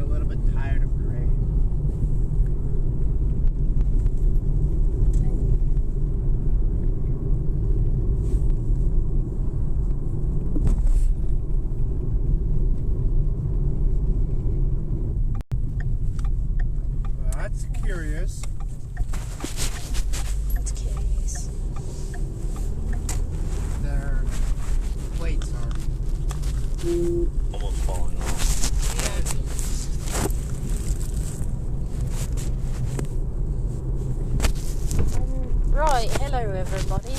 little bit tired of gray. Well, that's curious. That's curious. Their plates are almost falling off. Right, hello everybody.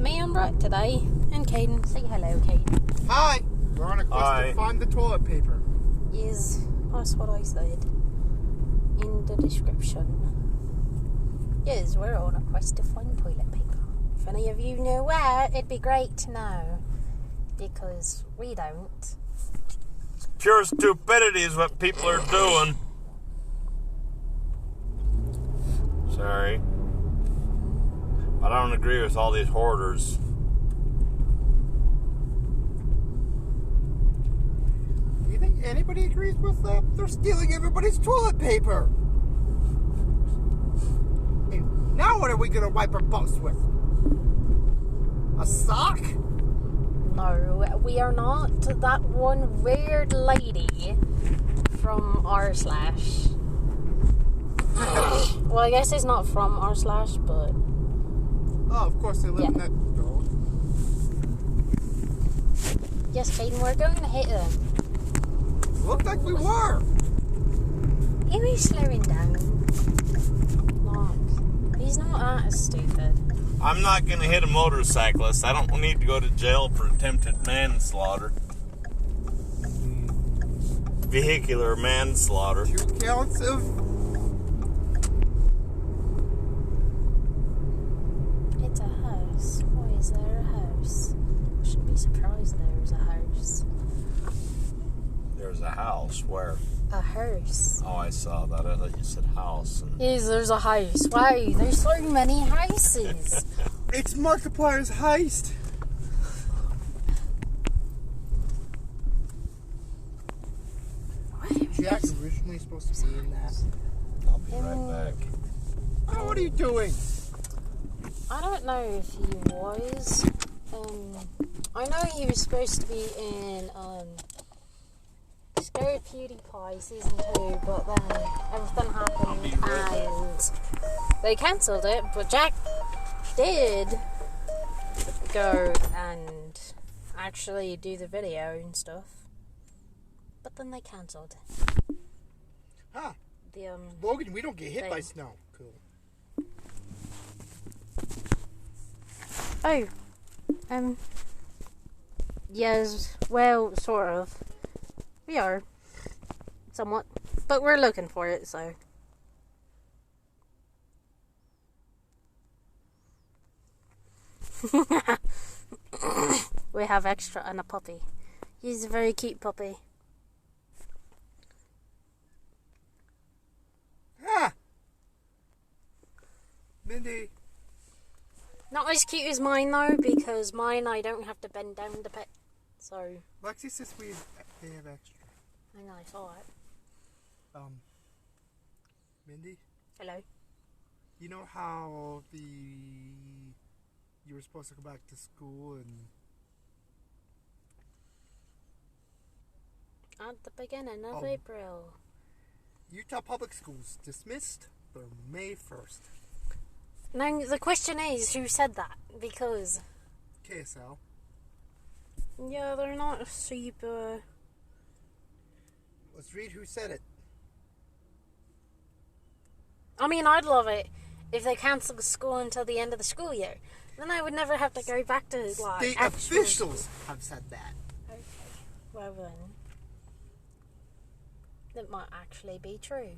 Me and Bret today, and Caden. Say hello, Caden. Hi! We're on a quest Hi. to find the toilet paper. Yes, that's what I said in the description. Yes, we're on a quest to find toilet paper. If any of you know where, it'd be great to know. Because we don't. Pure stupidity is what people are doing. Sorry. But I don't agree with all these hoarders. Do you think anybody agrees with that? They're stealing everybody's toilet paper. And now what are we going to wipe our butts with? A sock? No, we are not that one weird lady from r slash. Well, I guess it's not from r slash, but Oh, of course they live in that road. yes, Caden, we're going to hit him. Looked like we were. He was slowing down. Look, he's not that stupid. I'm not going to hit a motorcyclist. I don't need to go to jail for attempted manslaughter. Vehicular manslaughter. 2 counts of... It's a house. Why is there a house? I shouldn't be surprised there's a house. There's a house. Where? A house. Oh, I saw that. I thought you said house. Yes, there's a house. Wow, there's so many houses. It's Markiplier's heist. Jack originally supposed to be in that. I'll be right back. Oh, what are you doing? I don't know if he was. I know he was supposed to be in Scary PewDiePie Season 2, but then everything happened and they cancelled it. But Jack did go and actually do the video and stuff. But then they cancelled Huh. the Logan, we don't get hit by thing. snow. Cool. Oh, yes, well, sort of. We are, somewhat, but we're looking for it, so. We have extra and a puppy. He's a very cute puppy. Ah! Mindy. Not as cute as mine, though, because mine I don't have to bend down to pet, so. Lexi says they have extra. I know, I saw it. Mindy, Hello. you know how you were supposed to go back to school and At the beginning of Oh. April. Utah Public Schools dismissed for May 1st. Now, the question is, who said that? Because, KSL. yeah, they're not super... Let's read who said it. I mean, I'd love it if they cancelled school until the end of the school year. Then I would never have to go back to, like, State actual... officials have said that. Okay, well then. That might actually be true.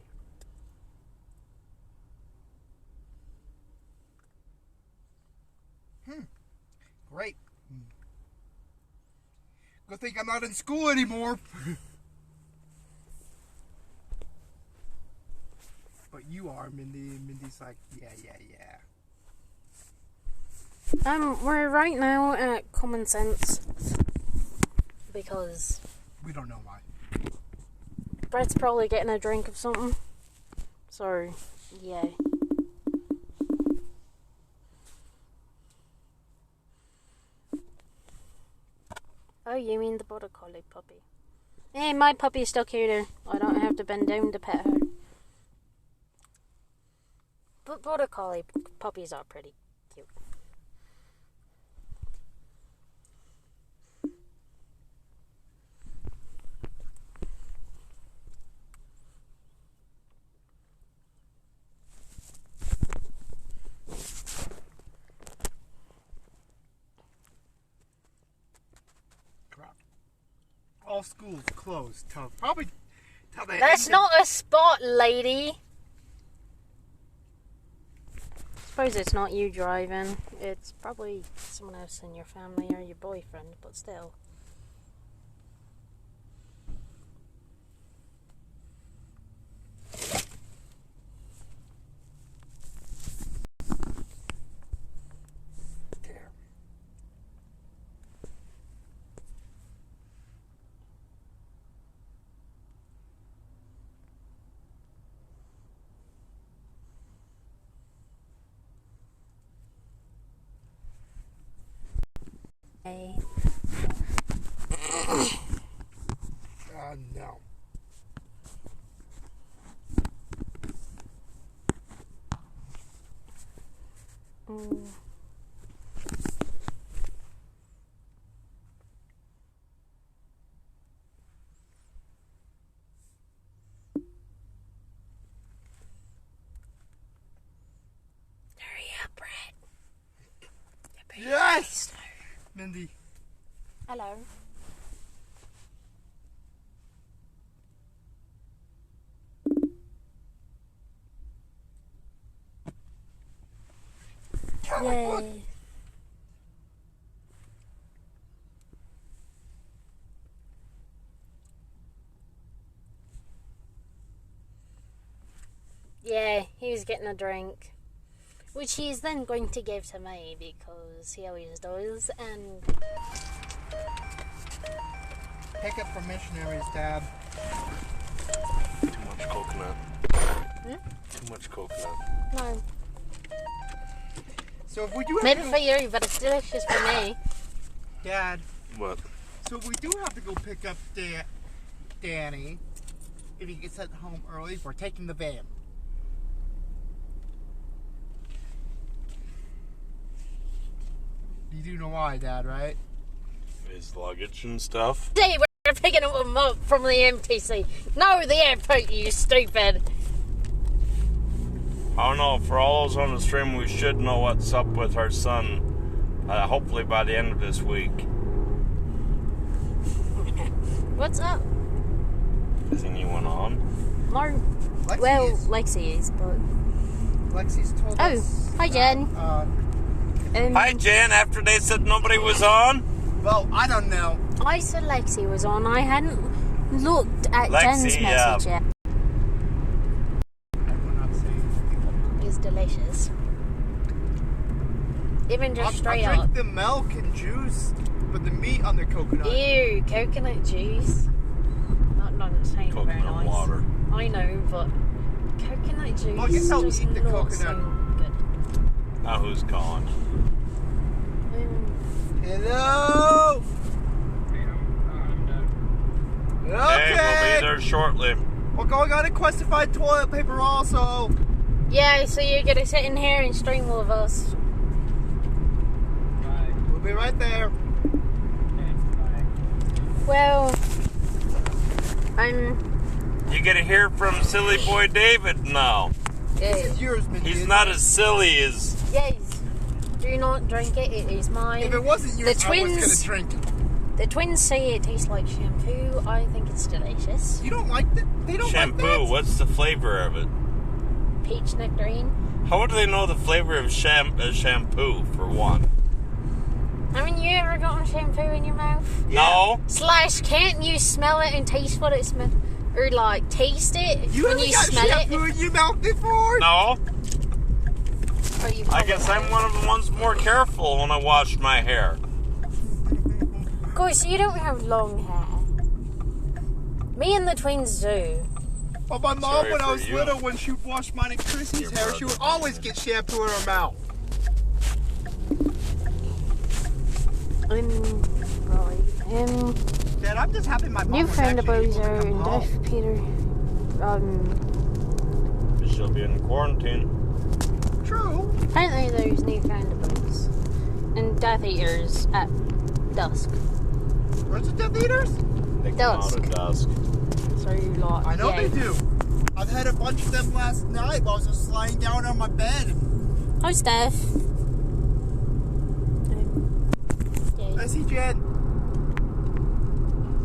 Great. Good thing I'm not in school anymore. But you are, Mindy. Mindy's like, yeah. We're right now at Common Sense. Because... We don't know why. Bret's probably getting a drink of something. So, yeah. Oh, you mean the border collie puppy? Hey, my puppy's still cuter. I don't have to bend down to pet her. But border collie puppies are pretty cute. All schools closed till probably till they. That's not a spot, lady. Suppose it's not you driving. It's probably someone else in your family or your boyfriend, but still. Hey. No. Hurry up, Bret. Yes! Mindy. Hello. Yay. Yeah, he was getting a drink. Which he's then going to give to me because he always does, and... Pick up for missionaries, Dad. Too much coconut. Too much coconut. No. So if we do have Maybe to for you, but it's delicious for me. Dad. What? So if we do have to go pick up Danny, if he gets sent home early, we're taking the van. You do know why, Dad, right? His luggage and stuff. Hey, we're picking him up from the MTC. No, the airport, you stupid. I don't know, for all those on the stream, we should know what's up with our son. Hopefully by the end of this week. What's up? Is anyone on? No. Lexi Well, is. Lexi is, but... Lexi's told Oh, us. hi, Jen. Hi, Jen, after they said nobody was on? Well, I don't know. I said Lexi was on. I hadn't looked at Lexi, Jen's message yet. We're not saying. It's delicious. Even just straight I'll up. drink the milk and juice, but the meat on the coconut. Ew, coconut juice. Not sound very Coconut nice. water. I know, but coconut juice I guess I'll does eat the not coconut. sound good. Now who's calling? Hello. Okay. Hey, we'll be there shortly. We're going on a questified toilet paper also. Yeah, so you're gonna sit in here and stream with us. We'll be right there. Well, You get to hear from Silly Boy David now. This is yours, Mindy. He's not as silly as... yes. Do not drink it. It is mine. If it wasn't yours, The I was twins- gonna drink it. The twins say it tastes like shampoo. I think it's delicious. You don't like that? They don't Shampoo, like that? what's the flavor of it? Peach nectarine. How do they know the flavor of shampoo, for one? Haven't you ever gotten shampoo in your mouth? No. Slash, can't you smell it and taste what it smells? Or like, taste it You when haven't you got smell shampoo it? in your mouth before? No. Or you I guess I'm one of the ones more careful when I wash my hair. Of course, you don't have long hair. Me and the twins do. But my mom, Sorry when I for was you. little, when she would wash mine and Chrissy's Your hair, she would brother. always get shampoo in her mouth. Right. Dad, I'm just happy my mom New was friend of actually ours able to are come in home. Deaf Peter. She'll be in quarantine. True. Apparently there's new friend of ours and Death Eaters at dusk. Where's the Death Eaters? They come out Dusk. at dusk. So like, I know yeah. they do. I've had a bunch of them last night while I was just lying down on my bed. Hi, Steph. I see Jen.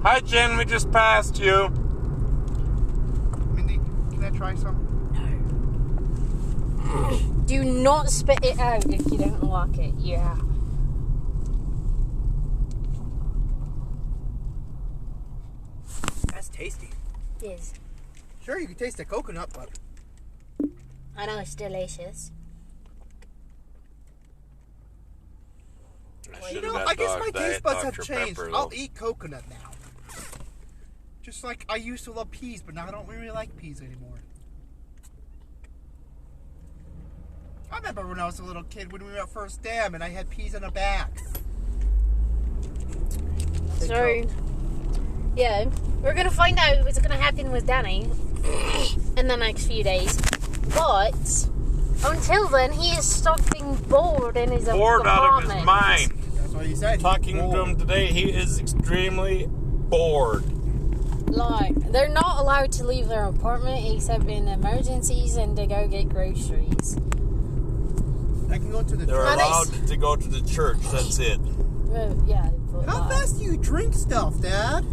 Hi, Jen. We just passed you. Mindy, can I try some? Do not spit it out if you don't like it. Yeah. That's tasty. Yes. Sure, you can taste the coconut, but I know it's delicious. you know, I guess my taste buds have changed. I'll eat coconut now. Just like I used to love peas, but now I don't really like peas anymore. I remember when I was a little kid when we were at First Dam and I had peas in a bag. So, yeah, we're gonna find out what's gonna happen with Danny in the next few days. But until then, he is stuck being bored in his Bored out of his apartment. mind. That's what he said. Talking to him today, he is extremely bored. Like, they're not allowed to leave their apartment except in emergencies and to go get groceries. I can go to the They're How church. allowed to go to the church. That's it. Yeah, but How fast do you drink stuff, Dad?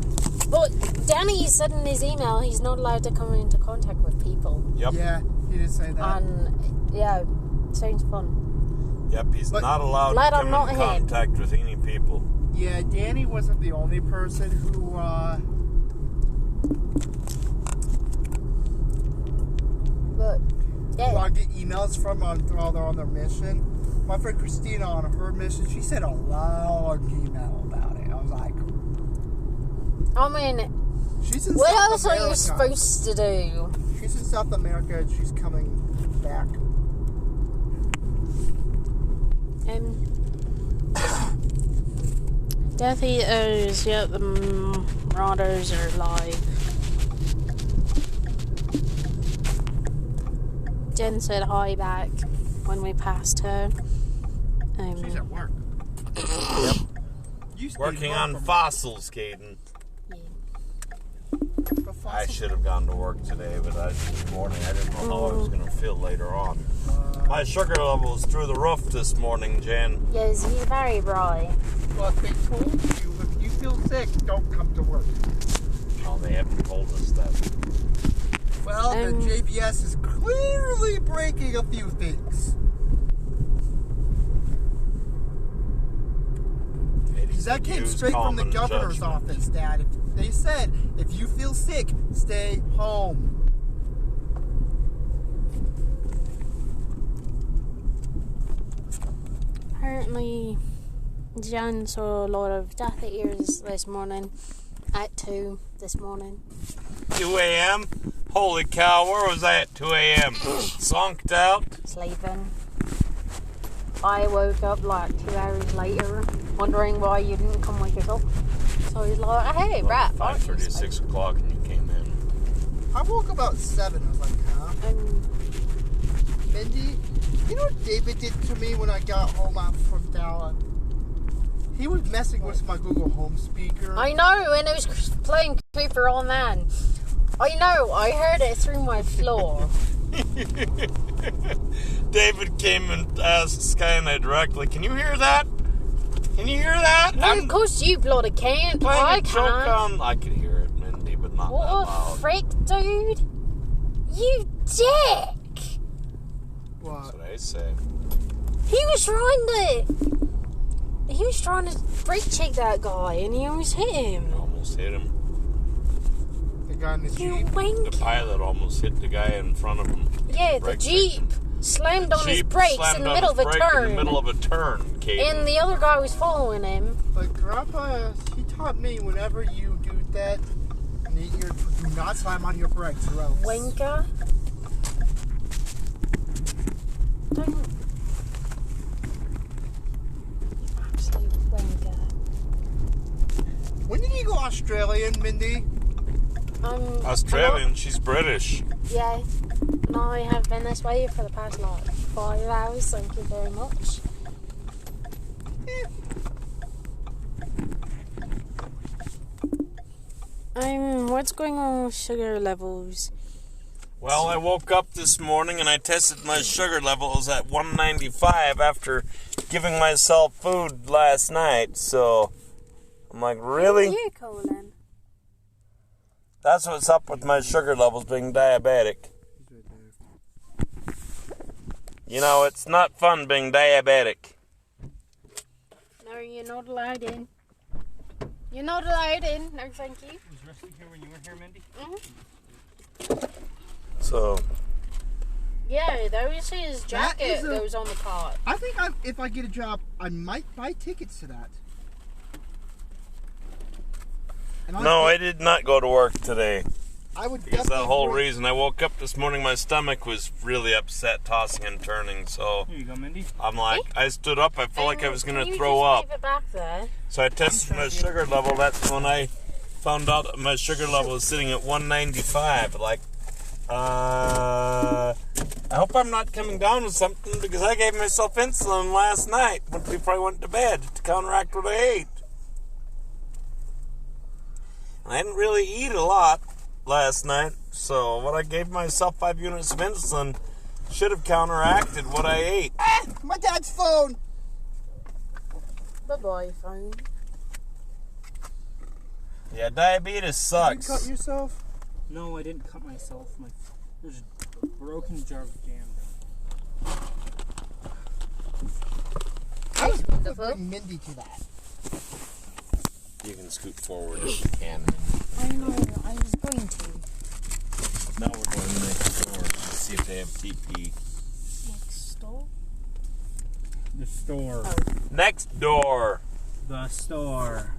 But Danny said in his email he's not allowed to come into contact with people. Yep. Yeah, he did say that. And, yeah, sounds fun. Yep. He's But not allowed glad to I'm come not in him. contact with any people. Yeah, Danny wasn't the only person who, But, yeah. who I get emails from while they're on their mission. My friend Christina on her mission, she sent a long email about it. I was like, I mean, she's in what South else are you America. supposed to do? She's in South America and she's coming back. Death Eaters, yep, the Marauders are live. Jen said hi back when we passed her. She's at work. Yep. You stayed Working home on from- fossils, Caden. the I fossil- should have gone to work today, but this morning I didn't know how I was going to feel later on. My sugar level was through the roof this morning, Jen. Yes, he's very bright. Well, they told you if you feel sick, don't come to work. Oh, they haven't told us that. Well, the JBS is clearly breaking a few things. That came Use straight from the common governor's judgment. office, Dad. They said, if you feel sick, stay home. Apparently, Jan saw a lot of Death Eaters this morning at 2 this morning. 2 a.m.? Holy cow, where was I at 2 a.m.? Zonked out? Sleeping. I woke up like 2 hours later, wondering why you didn't come wake us up. So he's like, hey, Bret. 5:30, 6 o'clock, and you came in. I woke about 7. I was like, huh? Mindy, you know what David did to me when I got home from Dallas? He was messing with my Google Home speaker. I know, and it was playing Creeper on Man. I know, I heard it through my floor. David came and asked Sky and I directly, can you hear that? Can you hear that? No, of course you bloody can't. I can't. I could hear it, Mindy, but not that What a loud. freak, dude. You dick. What? That's what I say. He was trying to brake check that guy, and he almost hit him. Almost hit him. The guy in the You Jeep. wink. The pilot almost hit the guy in front of him. Yeah, the Brake Jeep section. slammed on his Jeep brakes slammed in the on middle of his a brake turn. In the middle of a turn, Caden. And the other guy was following him. But Grandpa, he taught me whenever you do that, Do not slam on your correct throat. Wanker. Don't. Absolute wanker. When did you go Australian, Mindy? Australian? She's British. Yeah. And I have been this way for the past, 5 hours. Thank you very much. What's going on with sugar levels? Well, I woke up this morning and I tested my sugar levels at 195 after giving myself food last night. So, I'm like, really? You, Colin? That's what's up with my sugar levels being diabetic. You know, it's not fun being diabetic. No, you're not allowed in. You're not allowed in. No, thank you. Was Rusty here when you were here, Mindy? Mm-hmm. So, Yeah, that was his jacket that was on the cart. I think if I get a job, I might buy tickets to that. No, I did not go to work today. I would because that whole reason. I woke up this morning, my stomach was really upset, tossing and turning. So here you go, Mindy. I'm like, I stood up. I felt like I was going to throw up. up. Leave it back there? So I tested my sugar level. That's when I found out that my sugar level was sitting at 195. Like, I hope I'm not coming down with something because I gave myself insulin last night before I went to bed to counteract what I ate. I didn't really eat a lot last night, so what I gave myself 5 units of insulin should have counteracted what I ate. Ah, my dad's phone. Bye-bye, phone. Yeah, diabetes sucks. Did you cut yourself? No, I didn't cut myself. There's a broken jar of jam down. I was going to bring Mindy to that. You can scoot forward if you can. I know, I was going to. Now we're going next door to see if they have TP. Next door? The store. Oh. Next door. The store.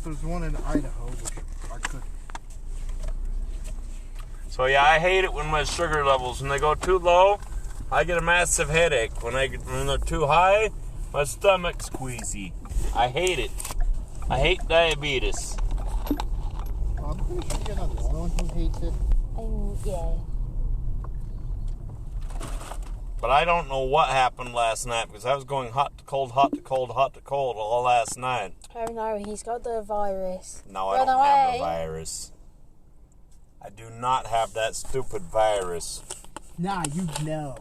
There's one in Idaho, which I could. So yeah, I hate it when my sugar levels, when they go too low, I get a massive headache. When they're too high, my stomach's queasy. I hate it. I hate diabetes. I'm pretty sure you're not the only one who hates it. Yeah. But I don't know what happened last night because I was going hot to cold, hot to cold, hot to cold all last night. Oh no, he's got the virus. No, I don't have the virus. I do not have that stupid virus. Nah, you know.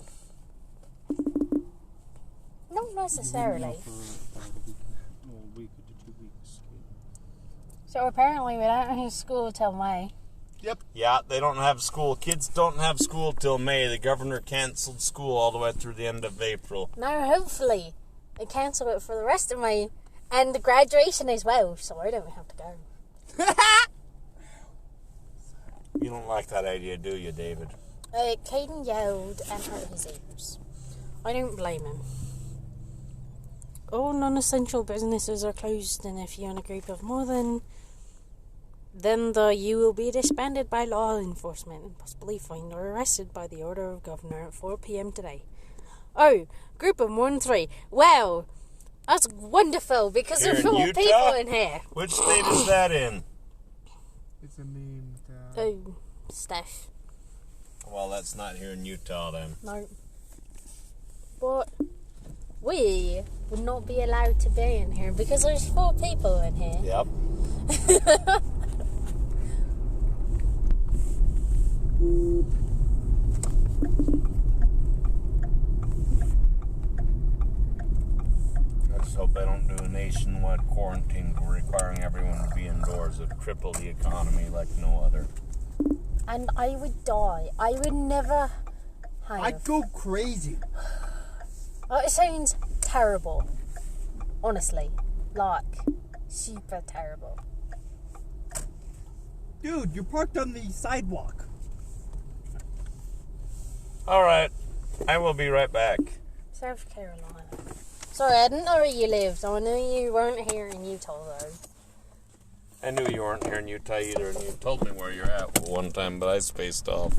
Not necessarily. So apparently we don't have school till May. Yep. Yeah, they don't have school. Kids don't have school till May. The governor canceled school all the way through the end of April. No, hopefully they cancel it for the rest of May and the graduation as well, so I don't have to go. You don't like that idea, do you, David? Caden yelled and hurt his ears. I don't blame him. All non-essential businesses are closed, and if you're in a group of more than... Then you will be disbanded by law enforcement and possibly fined or arrested by the order of governor at 4 p.m. today. Oh, group of more than 3. Wow, that's wonderful because there's 4 people in here. Which state is that in? It's a meme. Oh, Steph. Well, that's not here in Utah then. No. But we would not be allowed to be in here because there's 4 people in here. Yep. I just hope I don't do a nationwide quarantine requiring everyone to be indoors. It'd cripple the economy like no other. And I would die. I would never have. I'd go crazy. It sounds terrible. Honestly. Like, super terrible. Dude, you're parked on the sidewalk. Alright, I will be right back. South Carolina. Sorry, I didn't know where you lived. I knew you weren't here in Utah, though. I knew you weren't here in Utah either, and you told me where you're at one time, but I spaced off.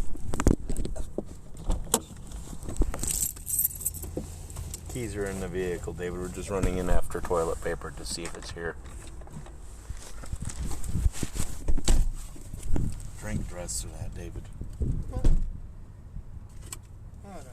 Keys are in the vehicle, David. We're just running in after toilet paper to see if it's here. Drink the rest of that, David. Whatever.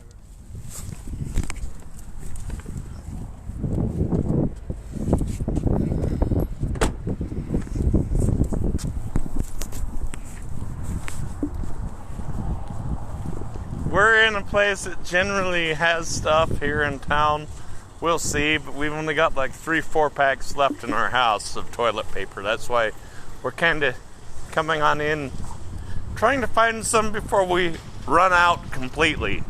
We're in a place that generally has stuff here in town. We'll see, but we've only got like 3-4 packs left in our house of toilet paper. That's why we're kind of coming on in, trying to find some before we run out completely.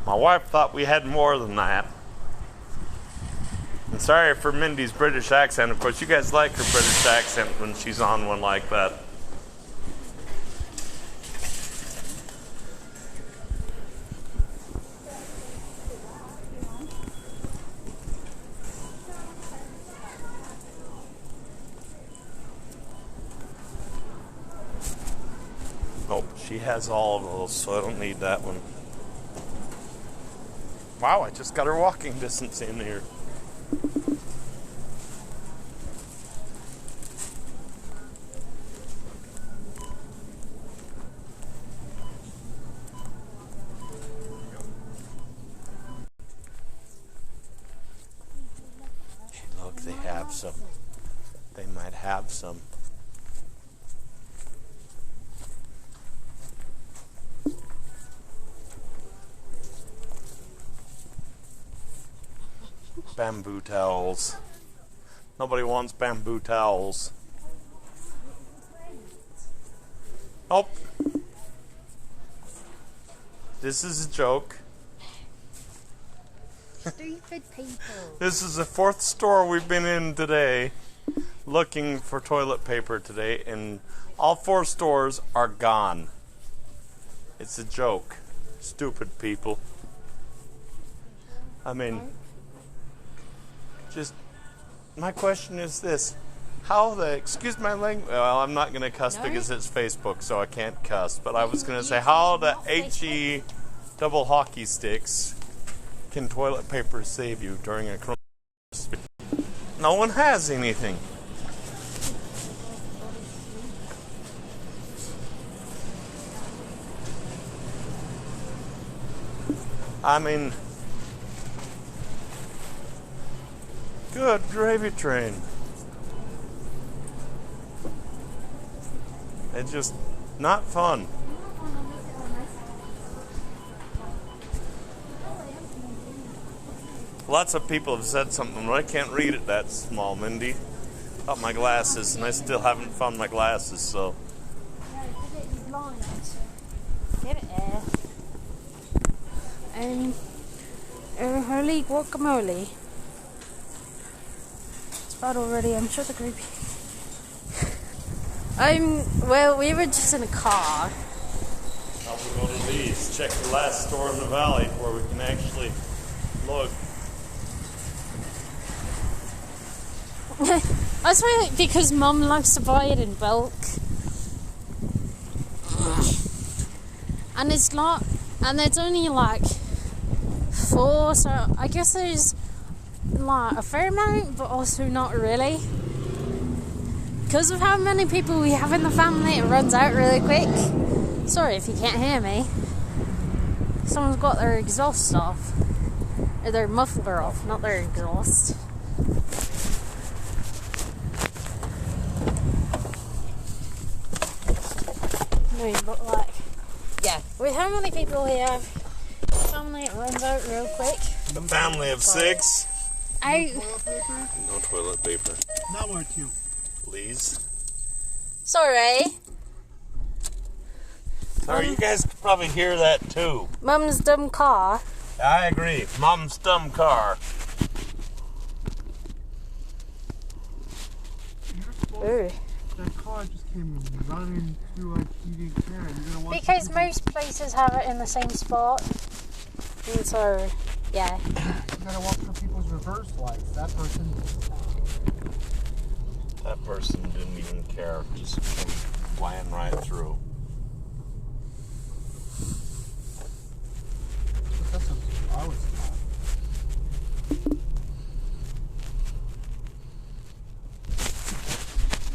My wife thought we had more than that. And sorry for Mindy's British accent. Of course, you guys like her British accent when she's on one like that. Oh, she has all of those, so I don't need that one. Wow, I just got her walking distance in here. Look, they have some. They might have some. Bamboo towels. Nobody wants bamboo towels. Oh. This is a joke. Stupid people. This is the 4th store we've been in today looking for toilet paper today, and all 4 stores are gone. It's a joke. Stupid people. I mean, just, my question is this. How the, excuse my language, well, I'm not going to cuss because it's Facebook, so I can't cuss, but I was going to say, how the HE double hockey sticks can toilet paper save you during a coronavirus? No one has anything. I mean, good gravy train. It's just not fun. Lots of people have said something, but I can't read it that small, Mindy. Got my glasses, and I still haven't found my glasses, so. Give it air. Holy guacamole. It's bad already, I'm sure the group. Well, we were just in a car. Now we'll go to these. Check the last store in the valley where we can actually look. That's why, because Mum likes to buy it in bulk. And it's not, and it's only like 4, so I guess there's like a fair amount, but also not really. Because of how many people we have in the family, it runs out really quick. Sorry if you can't hear me. Someone's got their exhaust off. Or their muffler off, not their exhaust. No, but like, yeah, with how many people we have, family, it runs out real quick. The family of 6. No toilet paper. Not one or two. Please. Sorry. Sorry, you guys could probably hear that too. Mum's dumb car. I agree. Mom's dumb car. Ooh. That car just came running through like you didn't care. You're gonna watch Because most places have it in the same spot. And so, yeah. You gotta watch for people's reverse lights. That person. person didn't even care. Just came flying right through. That's what I was taught.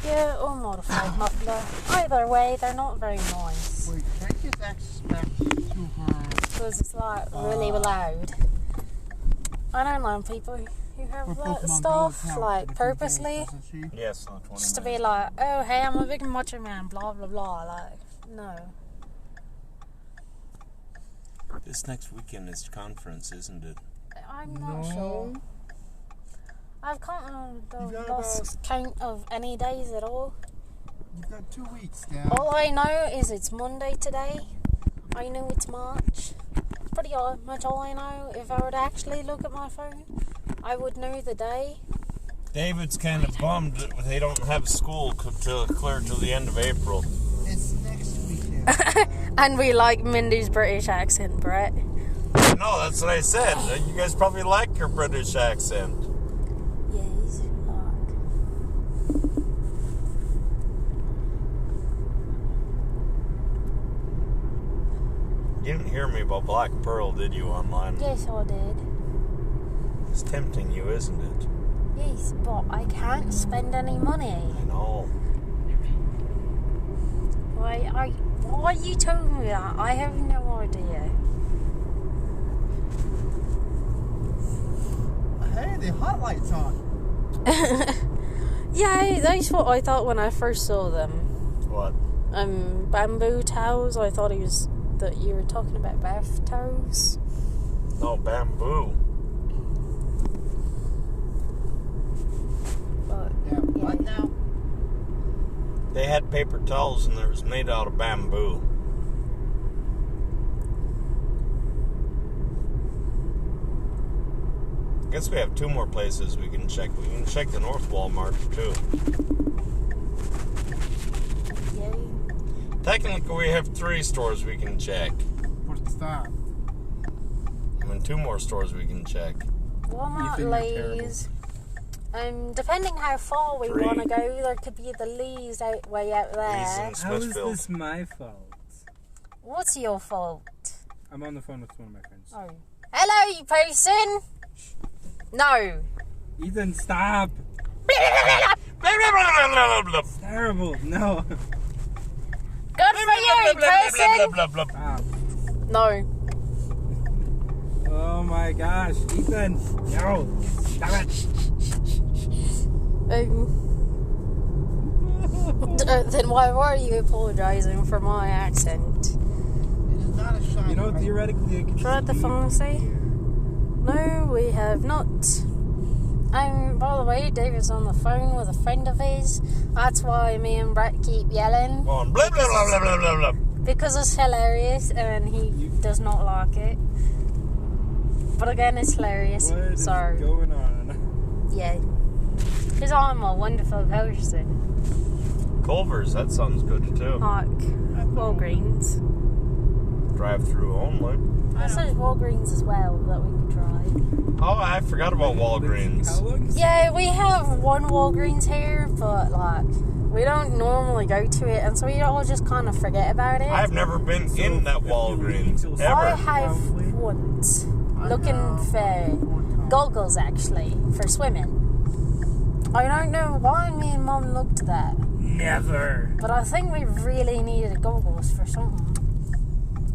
Yeah, or modified muffler. Either way, they're not very nice. Wait, can I get access back to her? Because it's like really loud. I don't know people who have that stuff like purposely. Yes, on the 29th. Just to be like, oh hey, I'm a big macho man, blah blah blah. Like, no. This next weekend is conference, isn't it? I'm not sure. I've lost count of any days at all. You've got 2 weeks now. All I know is it's Monday today. I know it's March. Pretty much all I know. If I were to actually look at my phone, I would know the day. David's kind of bummed that they don't have school clear till the end of April. It's next weekend. And we like Mindy's British accent, Bret. No, that's what I said. You guys probably like your British accent. Yes, You didn't hear me about Black Pearl, did you, online? yes, I did. It's tempting you, isn't it? Yes, but I can't spend any money. I know. Why are you telling me that? I have no idea. Hey, the hot light's on. Yeah, that's what I thought when I first saw them. What? Bamboo towels. I thought that you were talking about bath towels. No, bamboo. But Yeah, what now? They had paper towels and it was made out of bamboo. I guess we have 2 more places we can check. We can check the North Walmart too. yay. Technically, we have 3 stores we can check. What's that? I mean, 2 more stores we can check. Walmart, Ethan, you're Lee's. Depending how far we 3. want to go, there could be the Lee's way out Lee's there. in How is Smithfield. this my fault? What's your fault? I'm on the phone with one of my friends. Oh. Hello, you person! No. Ethan, stop! It's terrible. No. Good for you, person! Stop. No. Oh my gosh, Ethan! No! Stop it! Then why were you apologising for my accent? It is not a shiny. You know, theoretically, I could Try at the pharmacy? No, we have not. By the way, David's on the phone with a friend of his. That's why me and Bret keep yelling. Go on, blah, blah, blah, blah, blah, blah, blah. Because it's hilarious and he does not like it. But again, it's hilarious. What is So, going on? yeah. Because I'm a wonderful person. Culver's, that sounds good too. Like Walgreens. Drive through only. Also, there's Walgreens as well that we could try. Oh, I forgot about Walgreens. How long is Yeah, we have one Walgreens here, but like we don't normally go to it, and so we all just kind of forget about it. I've never been in that Walgreens, I ever. have once looking for goggles actually for swimming. I don't know why me and Mum looked at that, Never. but I think we really needed goggles for something,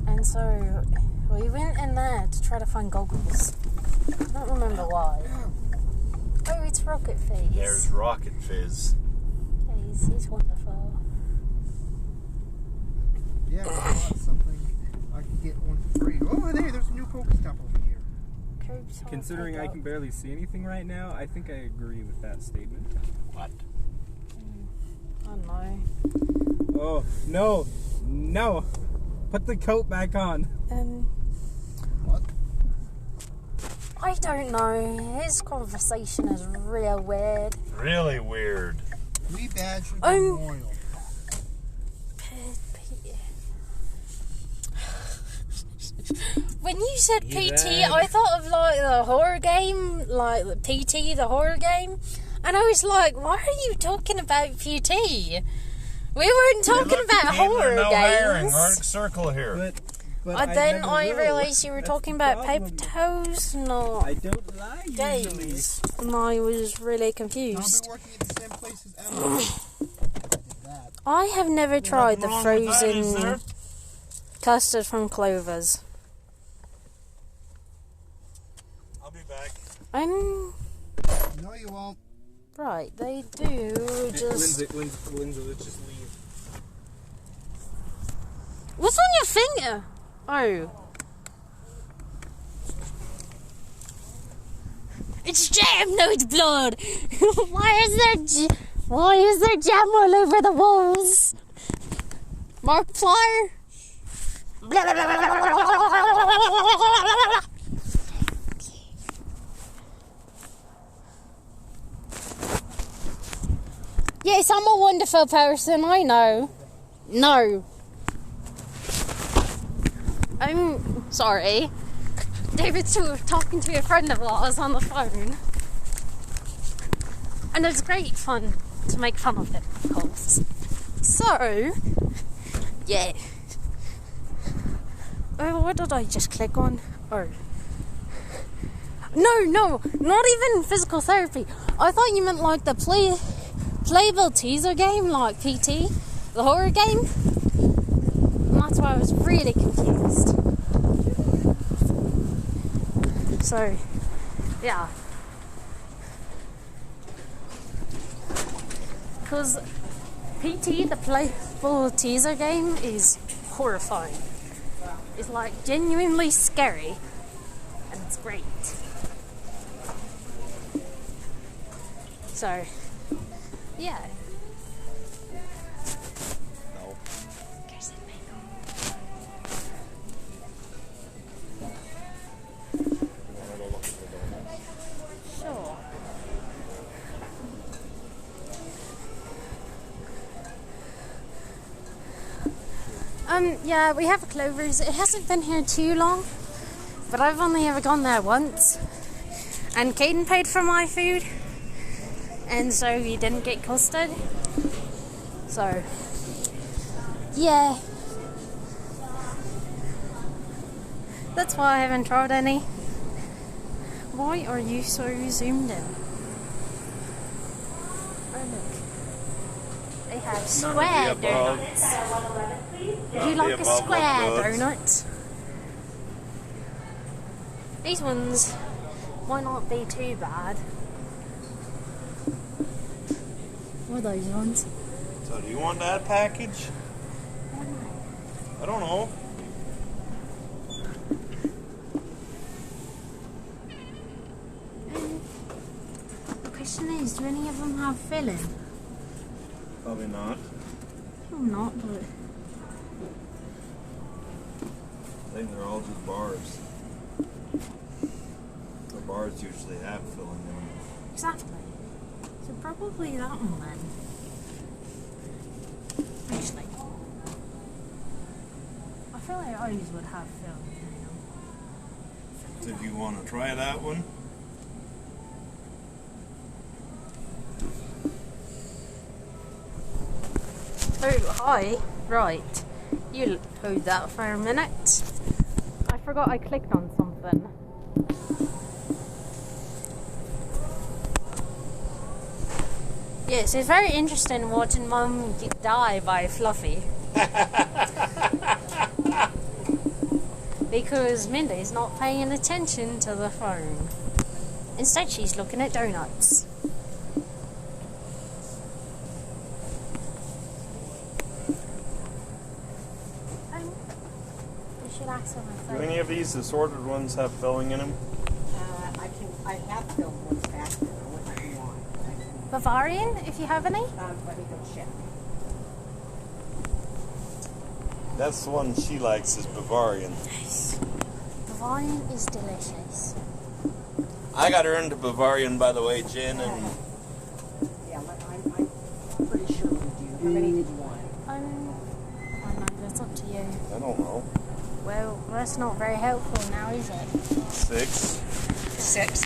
and so we went in there to try to find goggles. I don't remember why. Oh, it's Rocket Fizz. There's Rocket Fizz. Yeah, he's wonderful. Yeah, if I want something, I can get one for free. Oh, there's a new Pokestop over here. Curbside Considering I pickup. can barely see anything right now, I think I agree with that statement. What? I don't know. Oh, no. No. Put the coat back on. What? I don't know. His conversation is real weird. Really weird. Lee Badger Memorial. When you said PT, I thought of like the horror game, like the PT, the horror game, And I was like, why are you talking about PT? We weren't talking about horror games. Arctic Circle here. But then I realised you were talking about paper towels, not I don't like games. And I was really I've confused. been working at the same place as Emily. I have never tried the Nothing wrong with that, is frozen there? custard from Clover's. I'll be back. No, you won't. Right, they do just... Lindsay, let's just leave. What's on your finger? Oh. It's jam, no, it's blood. Why is there jam all over the walls? Markiplier? Yes, I'm a wonderful person, I know. No. I'm sorry. David's talking to a friend of ours on the phone. And it's great fun to make fun of him, of course. So, yeah. Oh, what did I just click on? Oh. No, not even physical therapy. I thought you meant like the playable teaser game, like PT, the horror game. And that's why I was really confused. So, yeah. Because PT, the playable teaser game, is horrifying. It's like genuinely scary. And it's great. So, yeah. No. Sure. Yeah, we have a Clover's. It hasn't been here too long, but I've only ever gone there once. And Caden paid for my food, and so he didn't get custard. So, yeah. That's why I haven't tried any. Why are you so zoomed in? Oh look. They have square donuts. Would you like a square donut? These ones might not be too bad. What are those ones? So do you want that package? I don't know. The question is, do any of them have filling? Probably not. I'm not, but... I think they're all just bars. The bars usually have filling in them. Exactly. So probably that one then. Actually. I feel like ours would have filling in them. So if you want to try that one. Oh, hi. Right. You hold that for a minute. I forgot I clicked on something. Yes, it's very interesting watching Mum die by Fluffy. Because Mindy's not paying attention to the phone. Instead, she's looking at donuts. Do any of these assorted ones have filling in them? I have filled ones back there. What do you want? Bavarian, if you have any? Let me go check. That's the one she likes is Bavarian. Nice. Bavarian is delicious. I got her into Bavarian, by the way, Jen, and Yeah, I'm pretty sure we do. How many did you want? I don't know, that's up to you. I don't know. Well, that's not very helpful now, is it? 6. 6.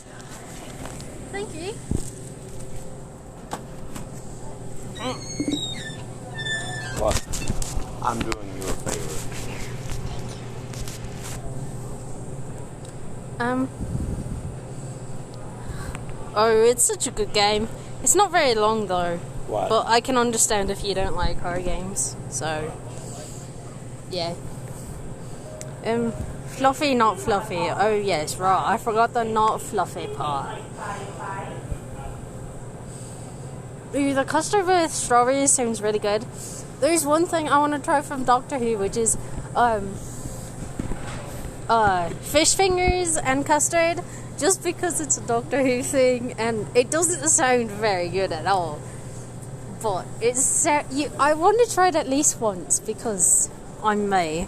Thank you. What? I'm doing you a favor. Oh, it's such a good game. It's not very long though. What? But I can understand if you don't like horror games. So, yeah. Fluffy, not fluffy. Oh yes, right. I forgot the not fluffy part. Ooh, the custard with strawberries sounds really good. There's one thing I want to try from Doctor Who, which is fish fingers and custard, just because it's a Doctor Who thing and it doesn't sound very good at all. But I want to try it at least once because I'm me.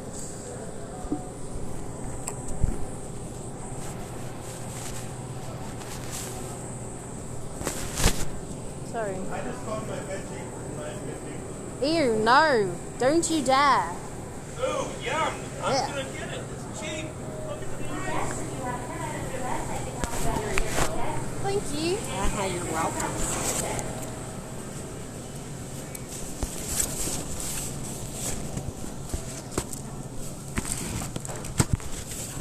Sorry. I just found my veggie for $9.50. Ew, no. Don't you dare. Ooh, yum. I'm gonna get it. It's cheap. Look at the price. Thank you. You're welcome.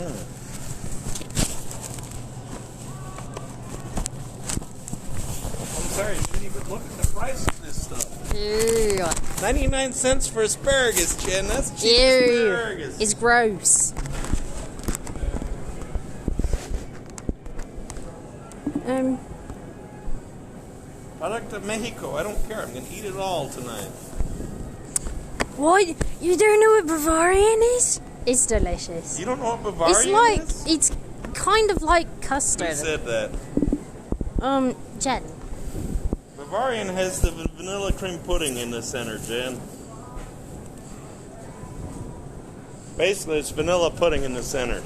I'm sorry, you didn't even look at the price of this stuff. Ew. 99 cents for asparagus, Jen. That's cheap Ew. asparagus. It's gross. I like the Mexico. I don't care. I'm going to eat it all tonight. What? You don't know what Bavarian is? It's delicious. You don't know what Bavarian is? It's kind of like custard. Who said that? Jen. Bavarian has the vanilla cream pudding in the center, Jen. Basically, it's vanilla pudding in the center.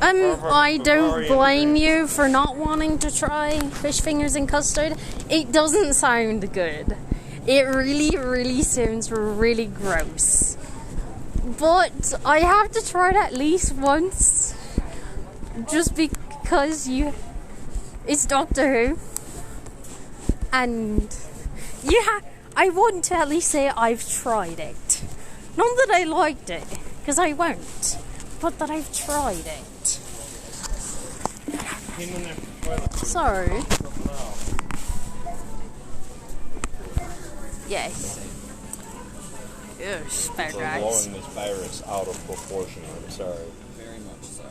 I don't Bavarian blame you for not wanting to try fish fingers and custard. It doesn't sound good. It really, really sounds really gross. But I have to try it at least once. Just because it's Doctor Who. And I want to at least say I've tried it. Not that I liked it, because I won't. But that I've tried it. Sorry. Yes. Ugh, spare guys. Blowing this virus out of proportion. I'm sorry. Very much so.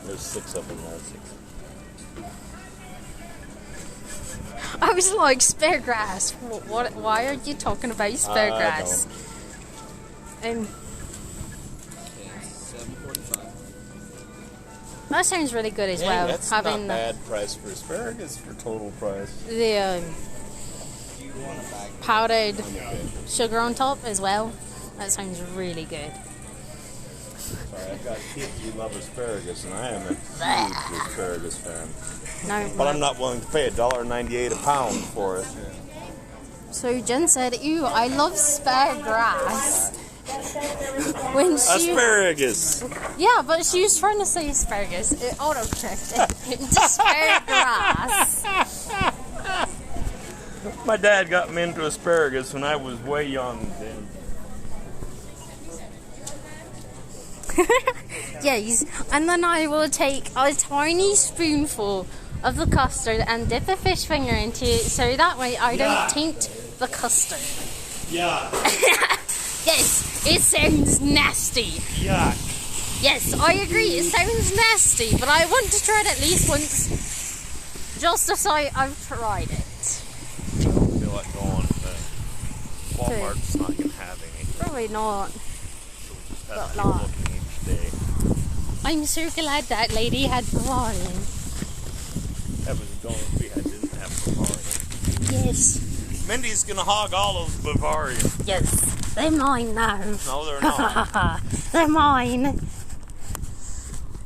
There's 6 of them there. 6. I was like, spare grass. What? Why are you talking about spare grass? Okay, 7:45. That sounds really good as well. That's Having not bad price for asparagus for total price. the Do you want a bag? powdered sugar on top as well. That sounds really good. Sorry, I've got kids who love asparagus, and I am a huge asparagus fan. No, But I'm not willing to pay $1.98 a pound for it. So Jen said, "Ew, I love spare grass." When she, Asparagus! yeah, but she was trying to say asparagus. It auto-checked it into spare grass. My dad got me into asparagus when I was way young then. Yes, and then I will take a tiny spoonful of the custard and dip a fish finger into it so that way I don't taint the custard. Yeah. Yes, it sounds nasty. Yuck. Yes, I agree, it sounds nasty, but I want to try it at least once just to say I've tried it. I don't feel like going, but Walmart's not going to have any. Probably not. So we just have to But keep looking each day. I'm so glad that lady had Bavarian. That was going if we didn't have Bavarian. Yes. Mindy's going to hog all those Bavarian. Yes. They're mine now. No, they're not. They're mine.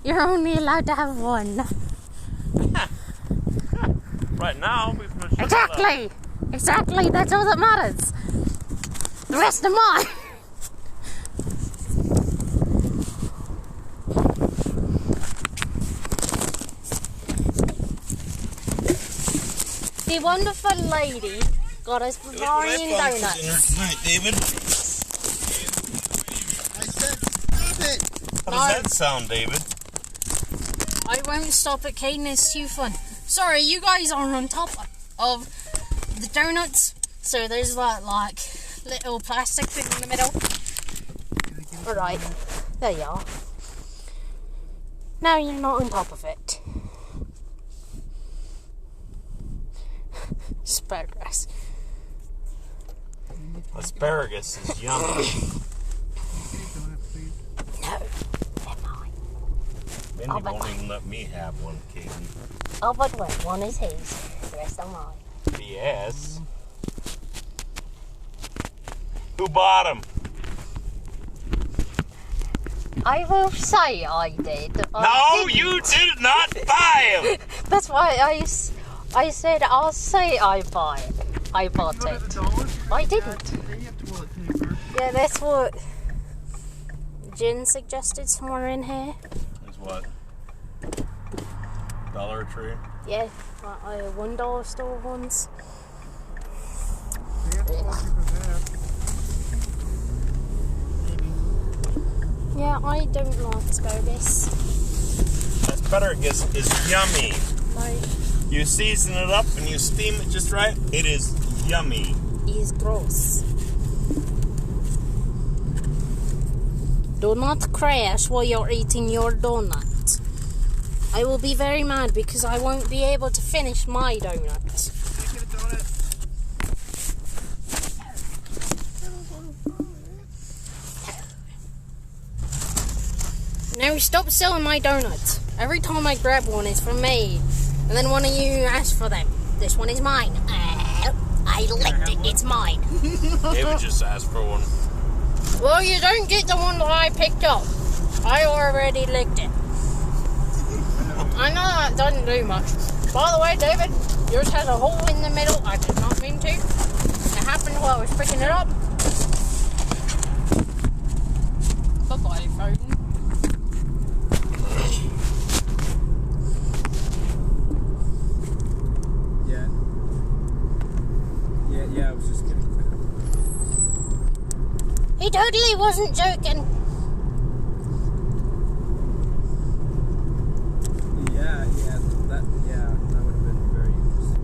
You're only allowed to have one. Right now, we've been Exactly. Exactly. That's all that matters. The rest are mine. the wonderful lady got us Bavarian donuts. Dinner tonight, David. I said, stop it! How does that sound, David? I won't stop it, Caden. It's too fun. Sorry, you guys are on top of the donuts. So there's that, like, little plastic thing in the middle. Alright, there you are. Now you're not on top of it. Asparagus. Asparagus is yummy. No, they're mine. Mindy won't even let me have one, Katie. Oh, but wait, one is his, the rest are mine. Yes. Who bought them? I will say I did. No, you did not buy them! That's why I said I'll say I bought it. I bought it. I didn't. Yeah, that's what Jen suggested somewhere in here. Is what? Dollar Tree? Yeah, $1 store ones. Yeah, I don't like asparagus. Asparagus is yummy. No, You season it up and you steam it just right. It is yummy. it's gross. Do not crash while you're eating your donut. I will be very mad because I won't be able to finish my donut. Can I get a donut? Now stop selling my donuts. Every time I grab one, it's from me. And then one of you asks for them. This one is mine. I licked it. It's mine. David just asked for one. Well, you don't get the one that I picked up. I already licked it. I know that doesn't do much. By the way, David, yours has a hole in the middle. I did not mean to. It happened while I was picking it up. Bye-bye, Foden. Yeah, I was just kidding. He totally wasn't joking. Yeah, that would have been very interesting.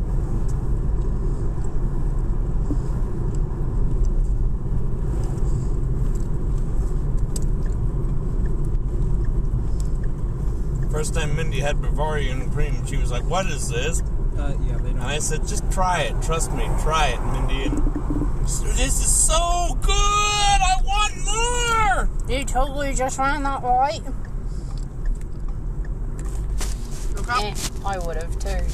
First time Mindy had Bavarian cream, she was like, "What is this?" Yeah, they don't. And I said, "Just try it. Trust me. Try it, Mindy." And this is so good. I want more. You totally just ran that right. Yeah, I would have too.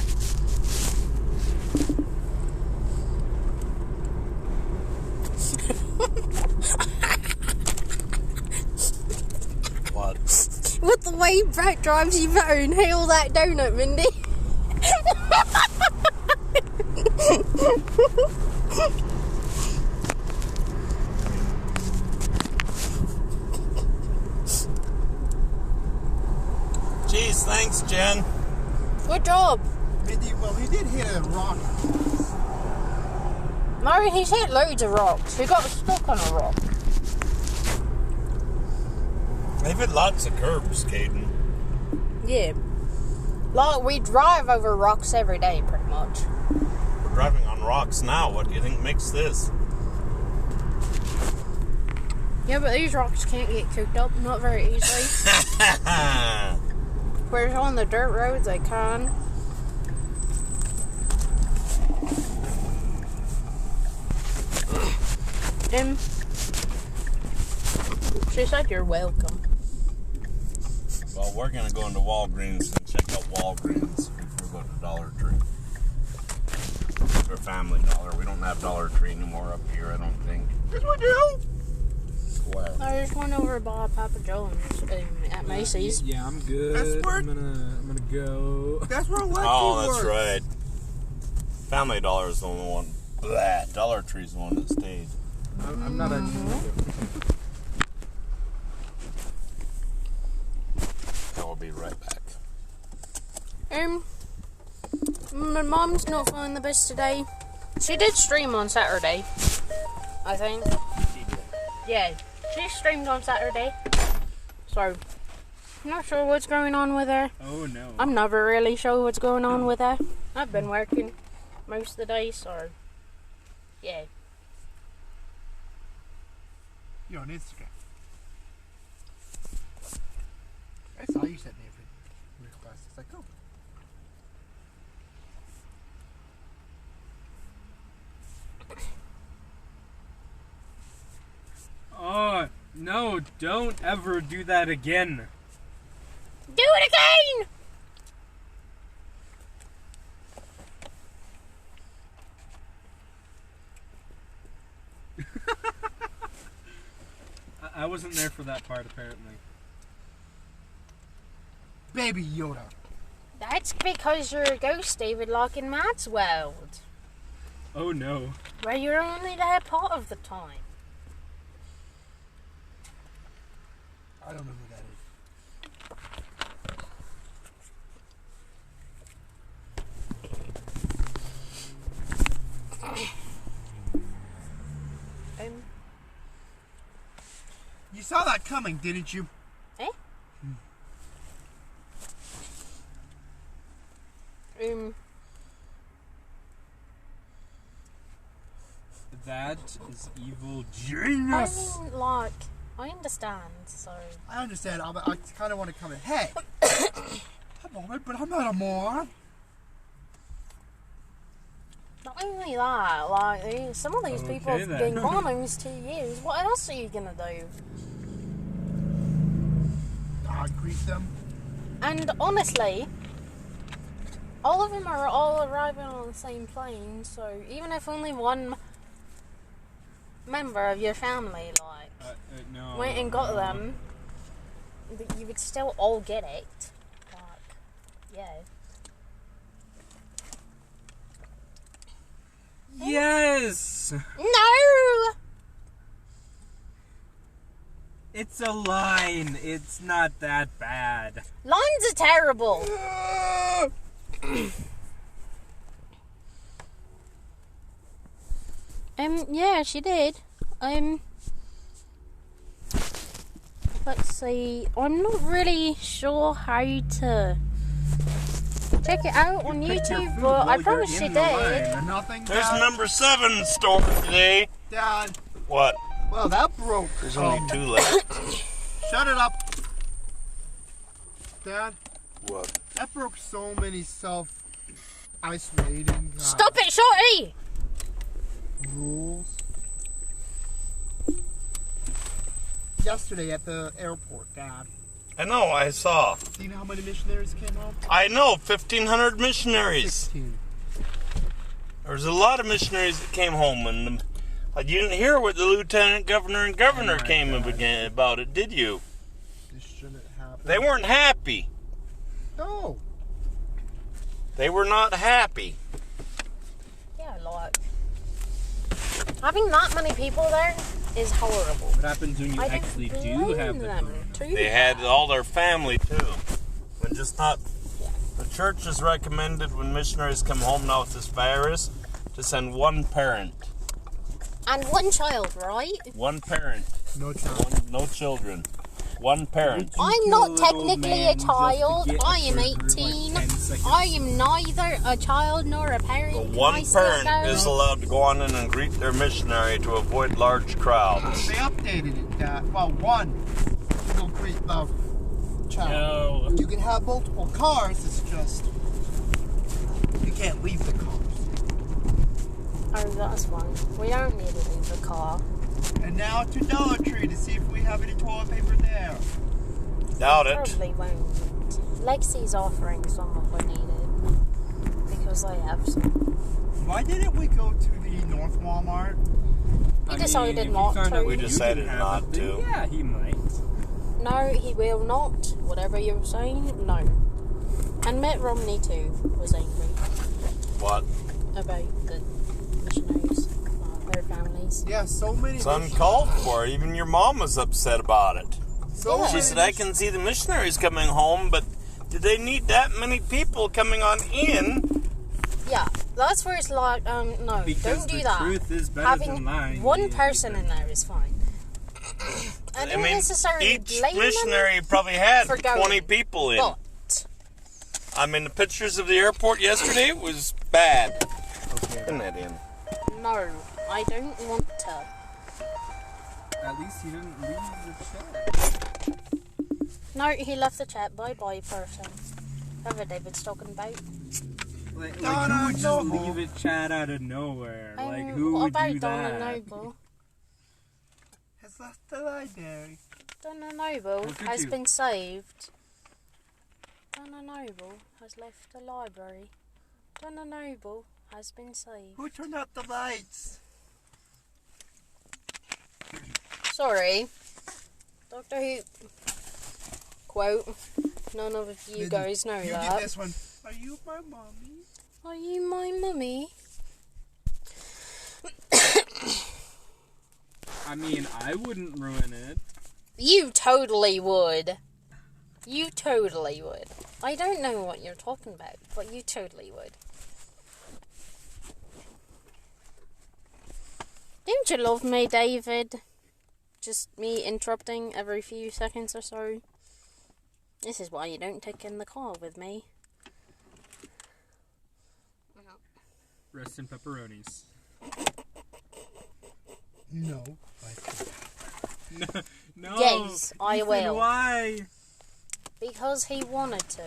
What? With the way Bret drives, you better inhale that donut, Mindy. Jeez, thanks, Jen. Good job. Mindy, well, he did hit a rock. No, he's hit loads of rocks. He got stuck on a rock. They've hit lots of curbs, Caden. Yeah. Like, we drive over rocks every day, pretty much. We're driving on rocks now. What do you think makes this? Yeah, but these rocks can't get cooked up, not very easily. Whereas on the dirt roads, they can. She said you're welcome. Well, we're going to go into Walgreens and check out Walgreens before we go to Dollar Tree. Or Family Dollar. We don't have Dollar Tree anymore up here, I don't think. Yes, we do. Where? I just went over by Papa John's at Macy's. Yeah, I'm good. That's where- I'm gonna go. That's where Lexi Oh, that's works. right. Family Dollar is the only one. Blah. Dollar Tree's the one that stayed. I'm not actually. I will be right back. My mom's not feeling the best today. She did stream on Saturday, I think. She did. Yeah, she streamed on Saturday. So, I'm not sure what's going on with her. Oh no. I'm never really sure what's going on with her. I've been working most of the day, so yeah. You're on Instagram. I saw you sent me a request. It's like, oh. Oh, no, don't ever do that again. Do it again! I wasn't there for that part, apparently. Baby Yoda. That's because you're a ghost, David, like in Matt's world. Oh no. Where you're only there part of the time. I don't know who that is. You saw that coming, didn't you? Eh? That is evil genius. I mean, like, I understand, so... I understand. I kind of want to come in. Hey! I'm Omlet, but I'm not a moron. Not only that, like, some of these people Okay, have then. been gone almost 2 years. What else are you gonna do? Greet them. And honestly, all of them are all arriving on the same plane, so even if only one member of your family, like, No. went and got them, you would still all get it. Like, yeah. Yes! No! It's a line. It's not that bad. Lines are terrible. Yeah, she did. Let's see. I'm not really sure how to check it out on YouTube, but I promise she did. Nothing. There's Dad. number 7 in store today. Dad. What? Well, that broke. There's only 2 left. Shut it up. Dad. What? That broke so many self-isolating Stop it, Shorty! rules. Yesterday at the airport, Dad. I know, I saw. Do you know how many missionaries came home? I know, 1,500 missionaries. 16. There's a lot of missionaries that came home, and you didn't hear what the lieutenant governor and governor came about it, did you? This shouldn't happen. They weren't happy. No. They were not happy. Yeah, like, having that many people there is horrible. What happens when you I don't actually do blame have the them corona? too They had all their family too. And just not. The church has recommended when missionaries come home now with this virus to send one parent. And one child, right? One parent. No child. No children. One parent. I'm not technically a child. I am 18. I am neither a child nor a parent. But Can I one still parent go? is allowed to go on in and greet their missionary to avoid large crowds. They updated it, Dad. Well, one will greet the child. No. You can have multiple cars. It's just you can't leave the cars. Oh, that's fine. We don't need to leave the car. And now to Dollar Tree to see if we have any toilet paper there. Doubt it. Probably won't. Lexi's offering some if we need it. Because I have some. Why didn't we go to the North Walmart? He decided not to. We decided not to. Yeah, he might. No, he will not. Whatever you're saying, no. And Mitt Romney too was angry What? about the missionaries, their families. Yeah, so many. It's uncalled for. Even your mom was upset about it. So Yeah. She said, I can see the missionaries coming home, but did they need that many people coming on in That's where it's like, no, Because don't do the that. truth is better Having than lying. one person in there is fine. I don't necessarily each blame missionary them probably had for 20 going, people in. but I mean, the pictures of the airport yesterday was bad. Okay. Isn't that in? no, I don't want to. At least he didn't leave the chat. No, he left the chat. Bye-bye, person. Whoever David's talking about. Like who would just leave a chat out of nowhere? Like, who what would about do Donna that? Noble? Has left the library. Donna Noble What could has you- been saved. Donna Noble has left the library. Donna Noble has been saved. Who turned out the lights? Sorry. Doctor Who quote. None of you guys know You that. get this one. Are you my mommy? Are you my mummy? I mean, I wouldn't ruin it. You totally would. You totally would. I don't know what you're talking about, but you totally would. Don't you love me, David? Just me interrupting every few seconds or so. This is why you don't take in the car with me. Rest in pepperonis. No. No. Yes, I Ethan, will. Why? Because he wanted to.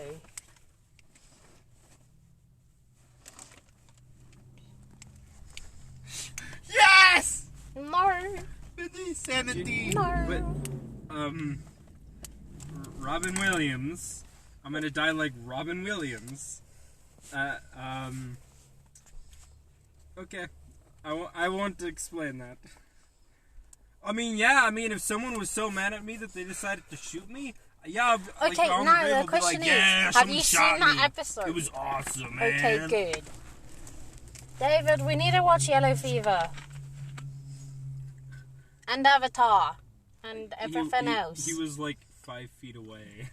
Yes! No. Sanity. No. But, Robin Williams. I'm gonna die like Robin Williams. Okay. I won't explain that. I mean, if someone was so mad at me that they decided to shoot me, yeah, Okay, on now grave, the I'll be question like, is, yeah, have someone you shot seen that me. episode? It was awesome, man. Okay, good. David, we need to watch Yellow Fever. And Avatar. And everything else. He was like 5 feet away.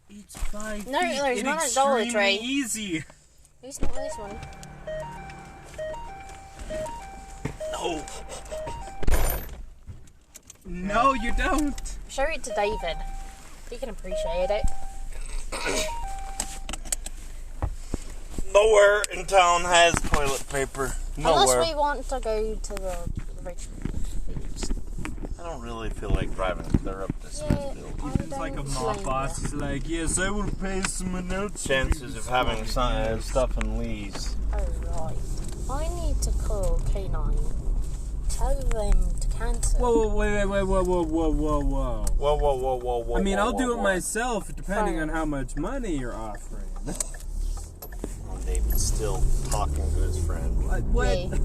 It's 5 No, feet. there's It's not a Dollar extremely Tree. easy. Who's not this one? No. No, you don't. Show it to David. He can appreciate it. Nowhere in town has toilet paper. Nowhere. Unless we want to go to the Richmond Beach. I don't really feel like driving clear up to Smithfield. It's like a mob boss. He's like, yes, I will pay someone else. Chances of having stuff in Lee's. Oh, right. I need to call K9. Tell them to cancel. Whoa, wait. Whoa. I mean, I'll do it myself, depending on how much money you're offering. Oh, David's still talking to his friend. What? Okay.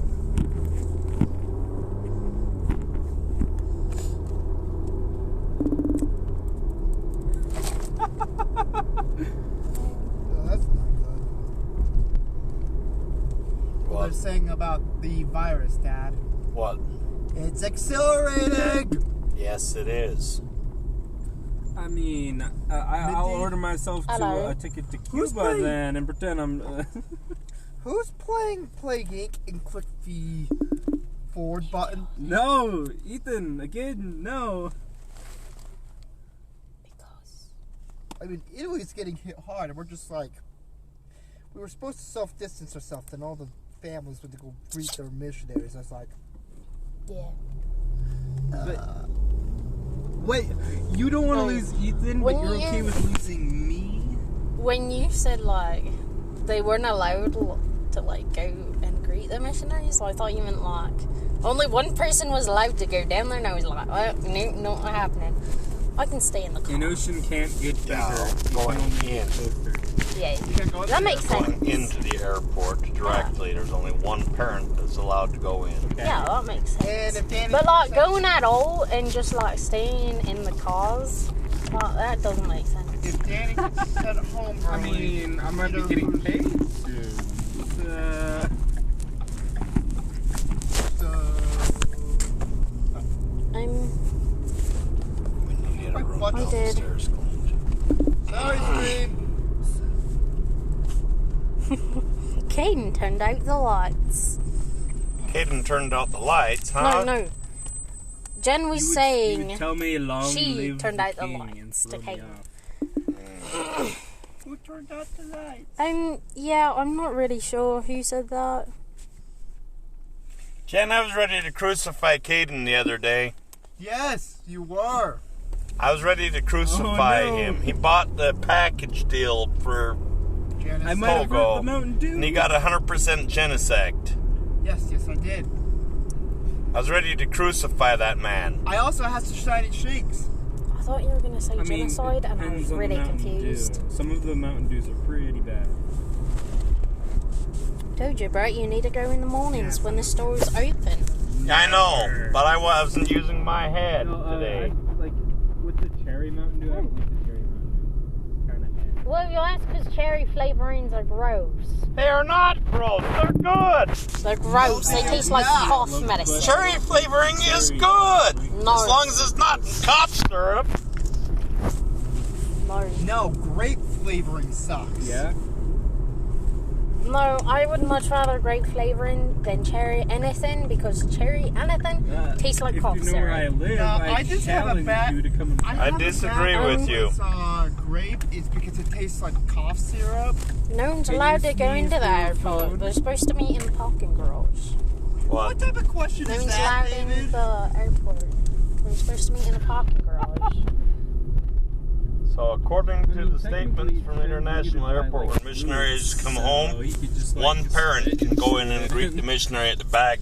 No, that's not good. Well, they're saying about the virus, Dad. What? It's accelerating! Yes, it is. I mean, I'll order myself Hello. a ticket to Who's Cuba playing? then and pretend I'm... Who's playing Plague Inc. and click the forward button? No! Ethan, again, no! Because. I mean, Italy's getting hit hard, and we're just like... We were supposed to self-distance ourselves, and all the families went to go greet their missionaries. I was like... Yeah. Wait, you don't want to lose Ethan, but When you're you- okay with losing me? When you said, like, they weren't allowed to, like, go and greet the missionaries, I thought you meant, like, only one person was allowed to go down there, and I was like, well, no, not happening. I can stay in the car. An ocean can't get bigger. Going in. Yeah, that makes sense. Going into the airport directly, there's only one parent that's allowed to go in. Yeah, that makes sense. And if Danny... But, like, going at all and just, like, staying in the cars, that doesn't make sense. If Danny gets sent home early... I mean, I might be getting paid soon. We need to get a room I did. downstairs cleaned. Sorry, Scream. Caden turned out the lights. Caden turned out the lights, huh? No. Jen was You would saying tell me long she live turned the out the king lights and to throw me Caden. off. Who turned out the lights? Yeah, I'm not really sure who said that. Jen, I was ready to crucify Caden the other day. Yes, you were. I was ready to crucify him. He bought the package deal for Janice. I might have Pogo, heard the Mountain Dew. and he got 100% Genesect. Yes, I did. I was ready to crucify that man. I also have some shiny shakes. I thought you were going to say I mean, genocide, it and I was depends on really the Mountain confused. Dew. Some of the Mountain Dews are pretty bad. Told you, Bert, you need to go in the mornings when the store's open. I know, but I wasn't using my head today. Like, with the cherry Mountain Dew, I don't like the cherry Mountain Dew. It's kind of heavy. Well, that's because cherry flavorings are gross. They are not gross. They're good. They're gross. They taste like cough medicine. Cherry flavoring is good. No. As long as it's not in cough syrup. No, grape flavoring sucks. Yeah? No, I would much rather grape flavoring than cherry anything, because cherry anything tastes like cough If you know where I syrup. live, No, I I just have a challenge bad- you to come and I disagree with you. Grape is because it tastes like cough syrup. No one's Can allowed you to go sneeze into the through your airport. phone? They're supposed to meet in the parking garage. What type of question No is one's that, allowed in David? the airport. We're supposed to meet in the parking garage. So according to the statements from the International Airport, when missionaries come home, one parent can go in and greet the missionary at the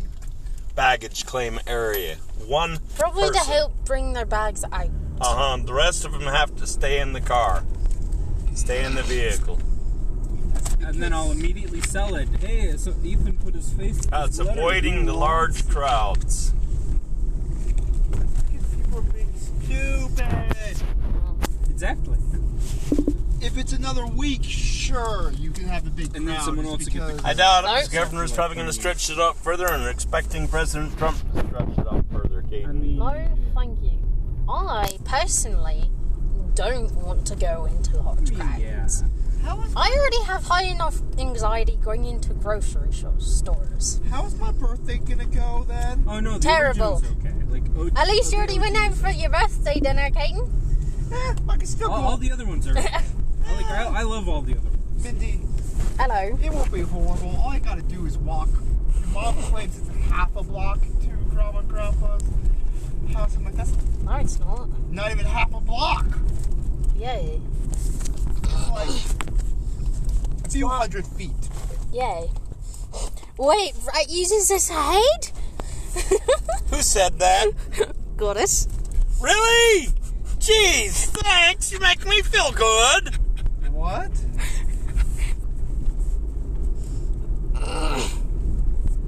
baggage claim area. One Probably to person. help bring their bags out. The rest of them have to stay in the car. Stay in the vehicle. And then I'll immediately sell it. Hey, so Ethan put his face. It's avoiding the large crowds. People are being stupid. Exactly. If it's another week, sure, you can have a big And then crowd. someone just wants to get the- because- I doubt it. Nope. The governor's probably going to stretch it up further, and they're expecting President Trump to stretch it up further, Katie. I mean, No, thank you. I personally don't want to go into large crowds. yeah. How is I already have high enough anxiety going into grocery stores. how is my birthday gonna go then? Oh no, the Terrible. original's okay. Like, At least the you already went out for your birthday dinner, Caden. I can still all go. the other ones are. I love all the other ones. Mindy, Hello. it won't be horrible. All I gotta do is walk. Mom claims it's half a block to Grandma and Grandpa's house. I'm like, that's No, it's not. not even half a block. Yay. It's like a few hundred feet. Yay. Wait, right uses this head? Who said that? Got it. Really? Jeez, thanks. You make me feel good. What?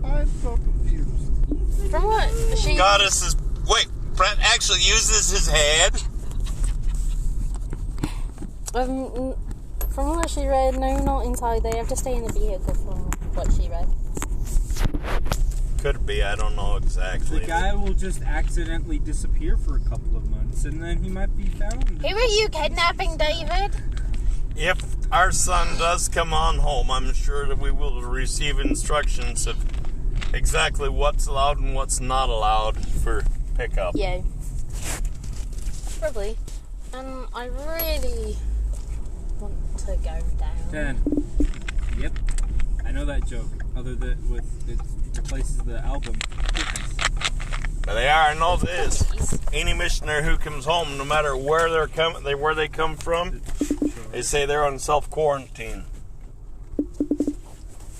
I'm so confused. From what? She. Goddess is. Wait, Brett actually uses his head? From what she read, no, not inside. They have to stay in the vehicle from what she read. Could be, I don't know exactly. The guy will just accidentally disappear for a couple of months, and then he might be found. Who are you kidnapping, David? If our son does come on home, I'm sure that we will receive instructions of exactly what's allowed and what's not allowed for pickup. Yeah. Probably. And I really want to go down. 10. Yep. I know that joke. Other than with it replaces the album. But I know this. Any missionary who comes home, no matter where where they come from, they say they're on self-quarantine.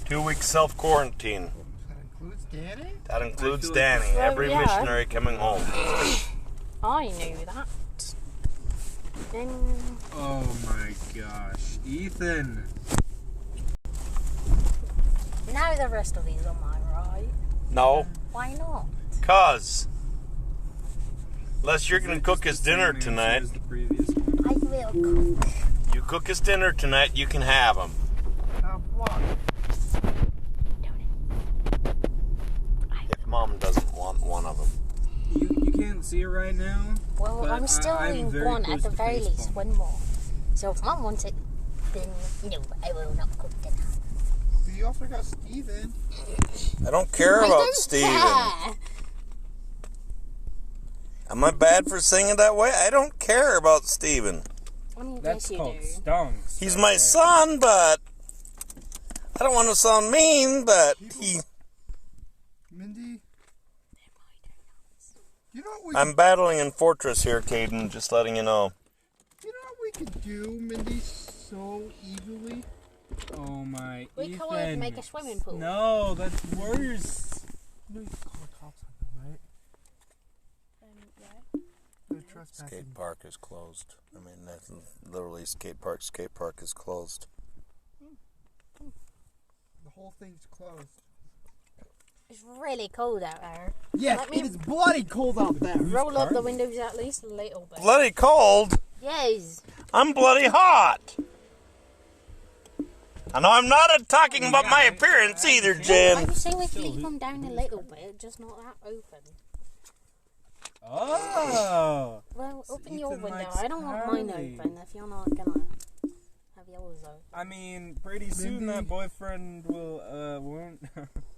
2 weeks self-quarantine. That includes Danny? That includes I feel like- Danny, Well, every yeah. missionary coming home. I knew that. Then Oh my gosh. Ethan! now the rest of these are mine, right? No, Why not? cause unless you're gonna cook us dinner tonight, As the previous one. I will cook. you cook us dinner tonight, you can have them. What? If Mom doesn't want one of them. You can't see it right now. Well, But I'm still I'm in very one close at the to very face least, palm. one more. So if Mom wants it, then no, I will not cook dinner. But you also got Steven. I don't care about Steven. care. Am I bad for saying it that way? I don't care about Steven. I mean, That's yes, you called do. stonks. He's my son, but I don't want to sound mean, but he... Mindy? You know what we I'm battling in Fortress here, Caden, just letting you know. You know what we could do, Mindy, so evilly? Oh my, We Ethan. could make a swimming pool. No, that's worse. You know you can call the cops on them, right? Yeah. They're trespassing. Skate park is closed. I mean, that's literally skate park is closed. The whole thing's closed. It's really cold out there. Yes, Let me- it is bloody cold out there. Roll up the windows at least a little bit. Bloody cold? Yes. I'm bloody hot. I know I'm not talking about my appearance either, I Jen. was saying we could leave them down a little bit, just not that open. Oh. Well, So open your Ethan window. likes I don't want mine Carly. open if you're not gonna have yours open. I mean, pretty soon Mindy. that boyfriend will, won't.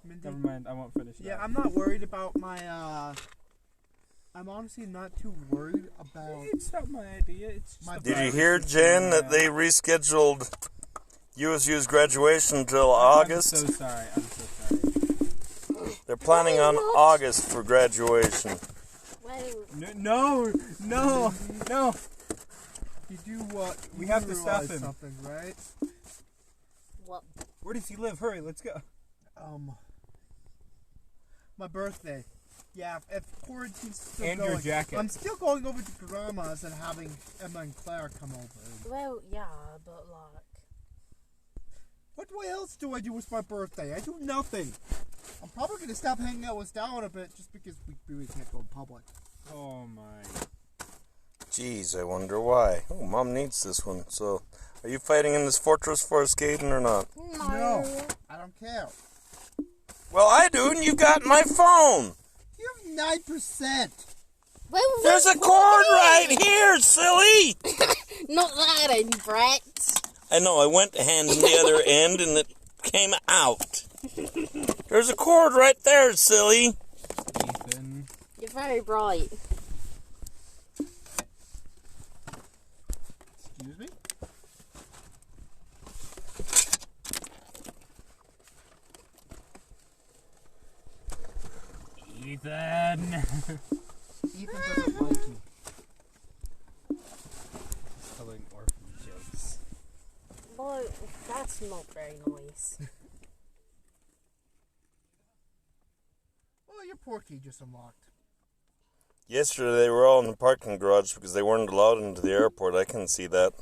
Mindy? Never mind, I won't finish Yeah, that. I'm not worried about my, I'm honestly not too worried about... It's not my idea. It's just My- a Did you virus hear, that's Jen, going that around. they rescheduled USU's graduation until I'm August? so sorry. I'm so sorry. They're planning on August for graduation. Well, No. You do what? We you have do to stop realize him. something, right? what? Where does he live? Hurry, let's go. My birthday. Yeah, if quarantine's still And going, your jacket. I'm still going over to Grandma's and having Emma and Claire come over. Well, yeah, but like, What else do I do with my birthday? I do nothing. I'm probably going to stop hanging out with Dallin a bit just because we really can't go in public. Oh my. Jeez, I wonder why. Oh, Mom needs this one. So, are you fighting in this fortress for us, Caden, or not? No, I don't care. Well, I do, and you got my phone. You have 9%. Well, There's a cord right here, silly. not that end, Brett. I know, I went to hand him the other end, and it came out. There's a cord right there, silly. Ethan. You're very bright. Excuse me? Ethan. Ethan doesn't like you. Telling orphan jokes. Well, that's not very nice. Well, your poor key just unlocked. Yesterday, they were all in the parking garage because they weren't allowed into the airport. I can see that.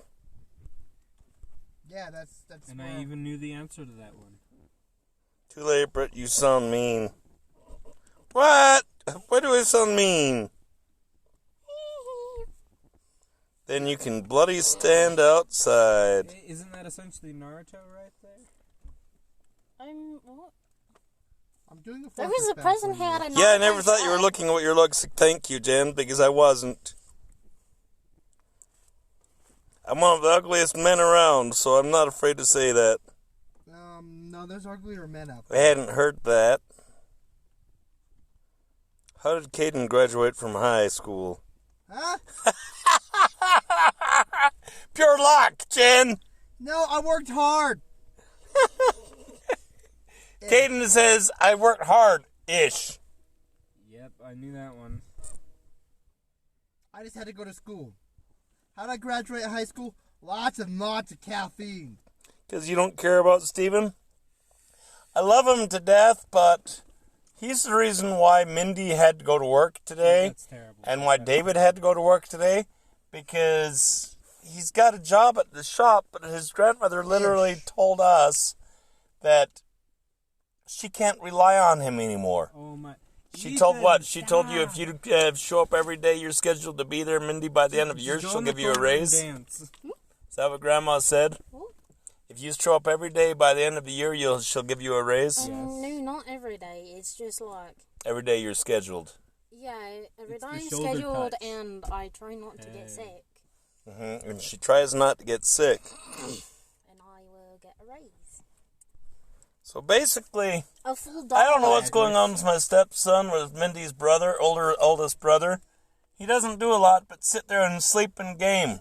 Yeah, that's And where- I even knew the answer to that one. Too late, Britt. You sound mean. What? Why do I sound mean? Then you can bloody stand outside. Isn't that essentially Naruto right there? What? I'm doing the There focus was a back present for you. here. Yeah, I never thought you were looking at what your looks. Thank you, Jen, because I wasn't. I'm one of the ugliest men around, so I'm not afraid to say that. No, there's uglier men out I there. hadn't heard that. How did Caden graduate from high school? Huh? Pure luck, Jen. No, I worked hard. Caden says, I worked hard-ish. Yep, I knew that one. I just had to go to school. How did I graduate high school? Lots and lots of caffeine. Because you don't care about Steven? I love him to death, but he's the reason why Mindy had to go to work today. That's terrible. And why David had to go to work today, because he's got a job at the shop, but his grandmother literally told us that she can't rely on him anymore. Oh my. She told what? Ethan, She told you if stop. you show up every day you're scheduled to be there, Mindy, by the end of the year, Just go she'll in the give you a corner and raise. Is dance. that what Grandma said? What? If you show up every day, by the end of the year, she'll give you a raise? No, not every day. It's just like, Every day you're scheduled. yeah, every It's day the I'm shoulder scheduled touch. and I try not to Hey. get sick. And she tries not to get sick. And I will get a raise. So basically, A full I don't know dollar. what's going on with my stepson, with Mindy's brother, oldest brother. He doesn't do a lot but sit there and sleep and game.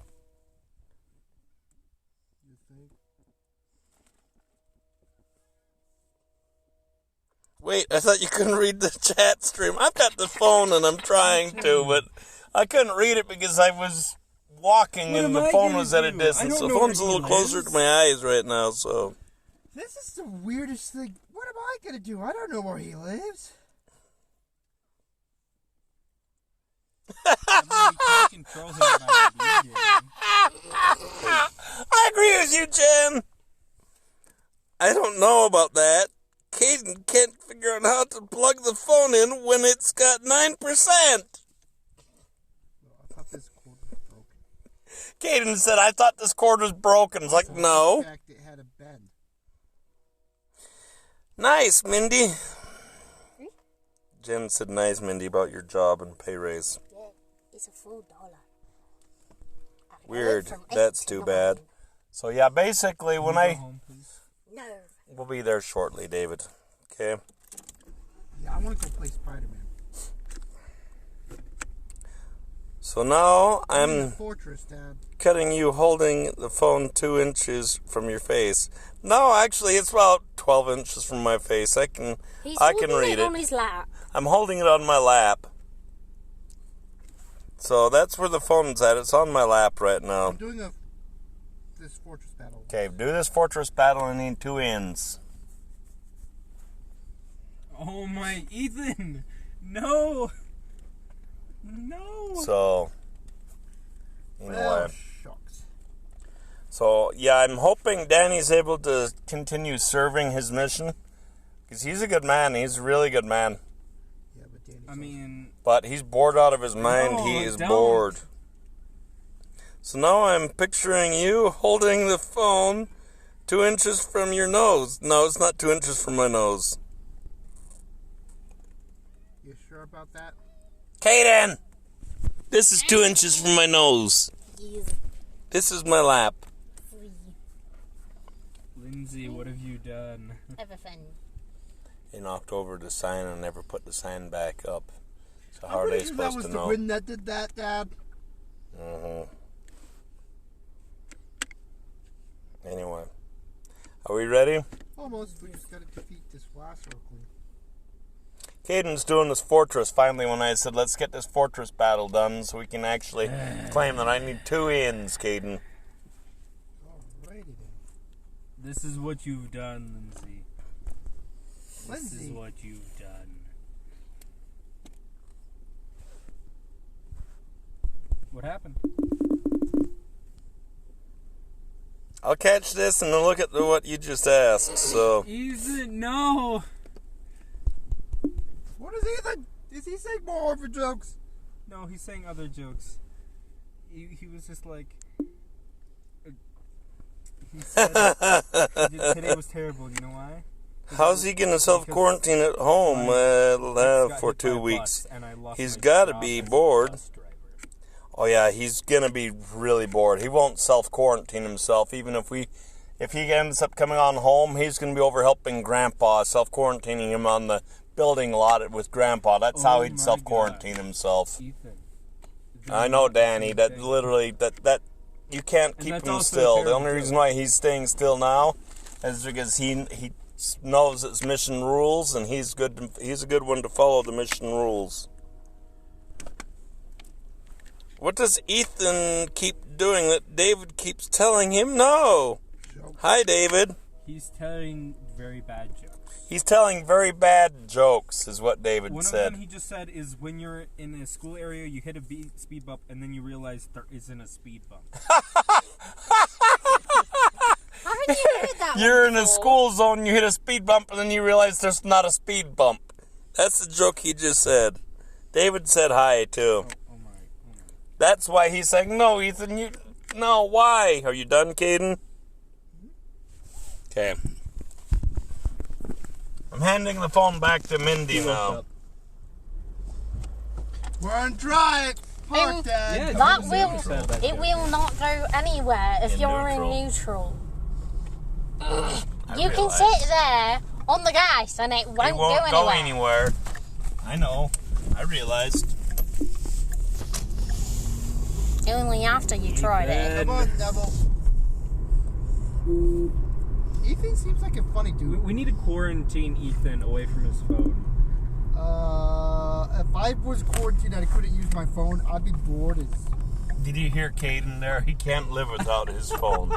Wait, I thought you couldn't read the chat stream. I've got the phone and I'm trying to, but I couldn't read it because I was walking What and am the I phone gonna was at a do? distance. I So don't the know phone's a where little he closer lives. to my eyes right now, so... This is the weirdest thing. What am I gonna do? I don't know where he lives. I mean, you can't control him by being here. I agree with you, Jen. I don't know about that. Caden can't figure out how to plug the phone in when it's got 9%. I thought this cord was broken. Caden said, I thought this cord was broken. It's like, no. In fact, it had a bend. Nice, Mindy. Jen said, nice, Mindy, about your job and pay raise. Yeah, it's a full dollar. Weird. From 8 That's to too 9. bad. So, yeah, basically, when Go I... home, please. No. We'll be there shortly, David. Okay? Yeah, I want to go play Spider-Man. So now I'm in the I'm fortress, Dad. cutting you holding the phone 2 inches from your face. No, actually, it's about 12 inches from my face. I can He's read holding it. on his lap. I'm holding it on my lap. So that's where the phone's at. It's on my lap right now. I'm doing this fortress battle. Okay, do this fortress battle and need 2 ends. Oh my, Ethan! No! No! So, Well, anyway. shucks. So, yeah, I'm hoping Danny's able to continue serving his mission. Because he's a good man. He's a really good man. Yeah, but Danny's I mean, But he's bored out of his mind. No, He is don't. bored. So now I'm picturing you holding the phone 2 inches from your nose. No, it's not 2 inches from my nose. You sure about that? Kaden! This is 2 inches from my nose. He's This is my lap. free. Lindsay, what have you done? Everything. He knocked over the sign and never put the sign back up. So how I'm are they pretty sure that supposed was to the know? wind that did that, Dad. Anyway. Are we ready? Almost. We just gotta defeat this last Oakley. Caden's doing this fortress finally when I said, let's get this fortress battle done so we can actually claim that I need 2 ends, Caden. Alrighty then. This is what you've done, Lindsay. This is Lindsay. what you've done. What happened? I'll catch this and then look at what you just asked, so... Ethan, no! What is Ethan? Is he saying more orphan jokes? No, he's saying other jokes. He was just like... He said today was terrible, you know why? How's he going to self-quarantine at home for 2 weeks? He's got to be bored. Oh yeah, he's going to be really bored. He won't self-quarantine himself. Even if he ends up coming on home, he's going to be over helping Grandpa, self-quarantining him on the building lot with Grandpa. That's how he'd self-quarantine himself. Ethan. I know, Danny, that literally, that you can't keep that's him also still. The terrible only too. reason why he's staying still now is because he knows its mission rules, and he's a good one to follow the mission rules. What does Ethan keep doing that David keeps telling him no? Hi, David. He's telling very bad jokes. He's telling very bad jokes, is what David One said. of them he just said is when you're in a school area, you hit a speed bump, and then you realize there isn't a speed bump. Haven't you heard that You're one in a before? school zone, you hit a speed bump, and then you realize there's not a speed bump. That's the joke he just said. David said hi, too. Oh my. That's why he's saying, no, Ethan, no, why? Are you done, Caden? Okay. I'm handing the phone back to Mindy now. We're on drive. park, Dad. Yeah, That Jesus will, said that, it yeah. will not go anywhere if In you're neutral. in neutral. I You can realize. sit there on the gas and it won't, It won't go go anywhere. anywhere. I know. I realized. Only after you tried it. Come on, Neville. Ethan seems like a funny dude. We need to quarantine Ethan away from his phone. If I was quarantined and I couldn't use my phone, I'd be bored as... Did you hear Caden there? He can't live without his phone.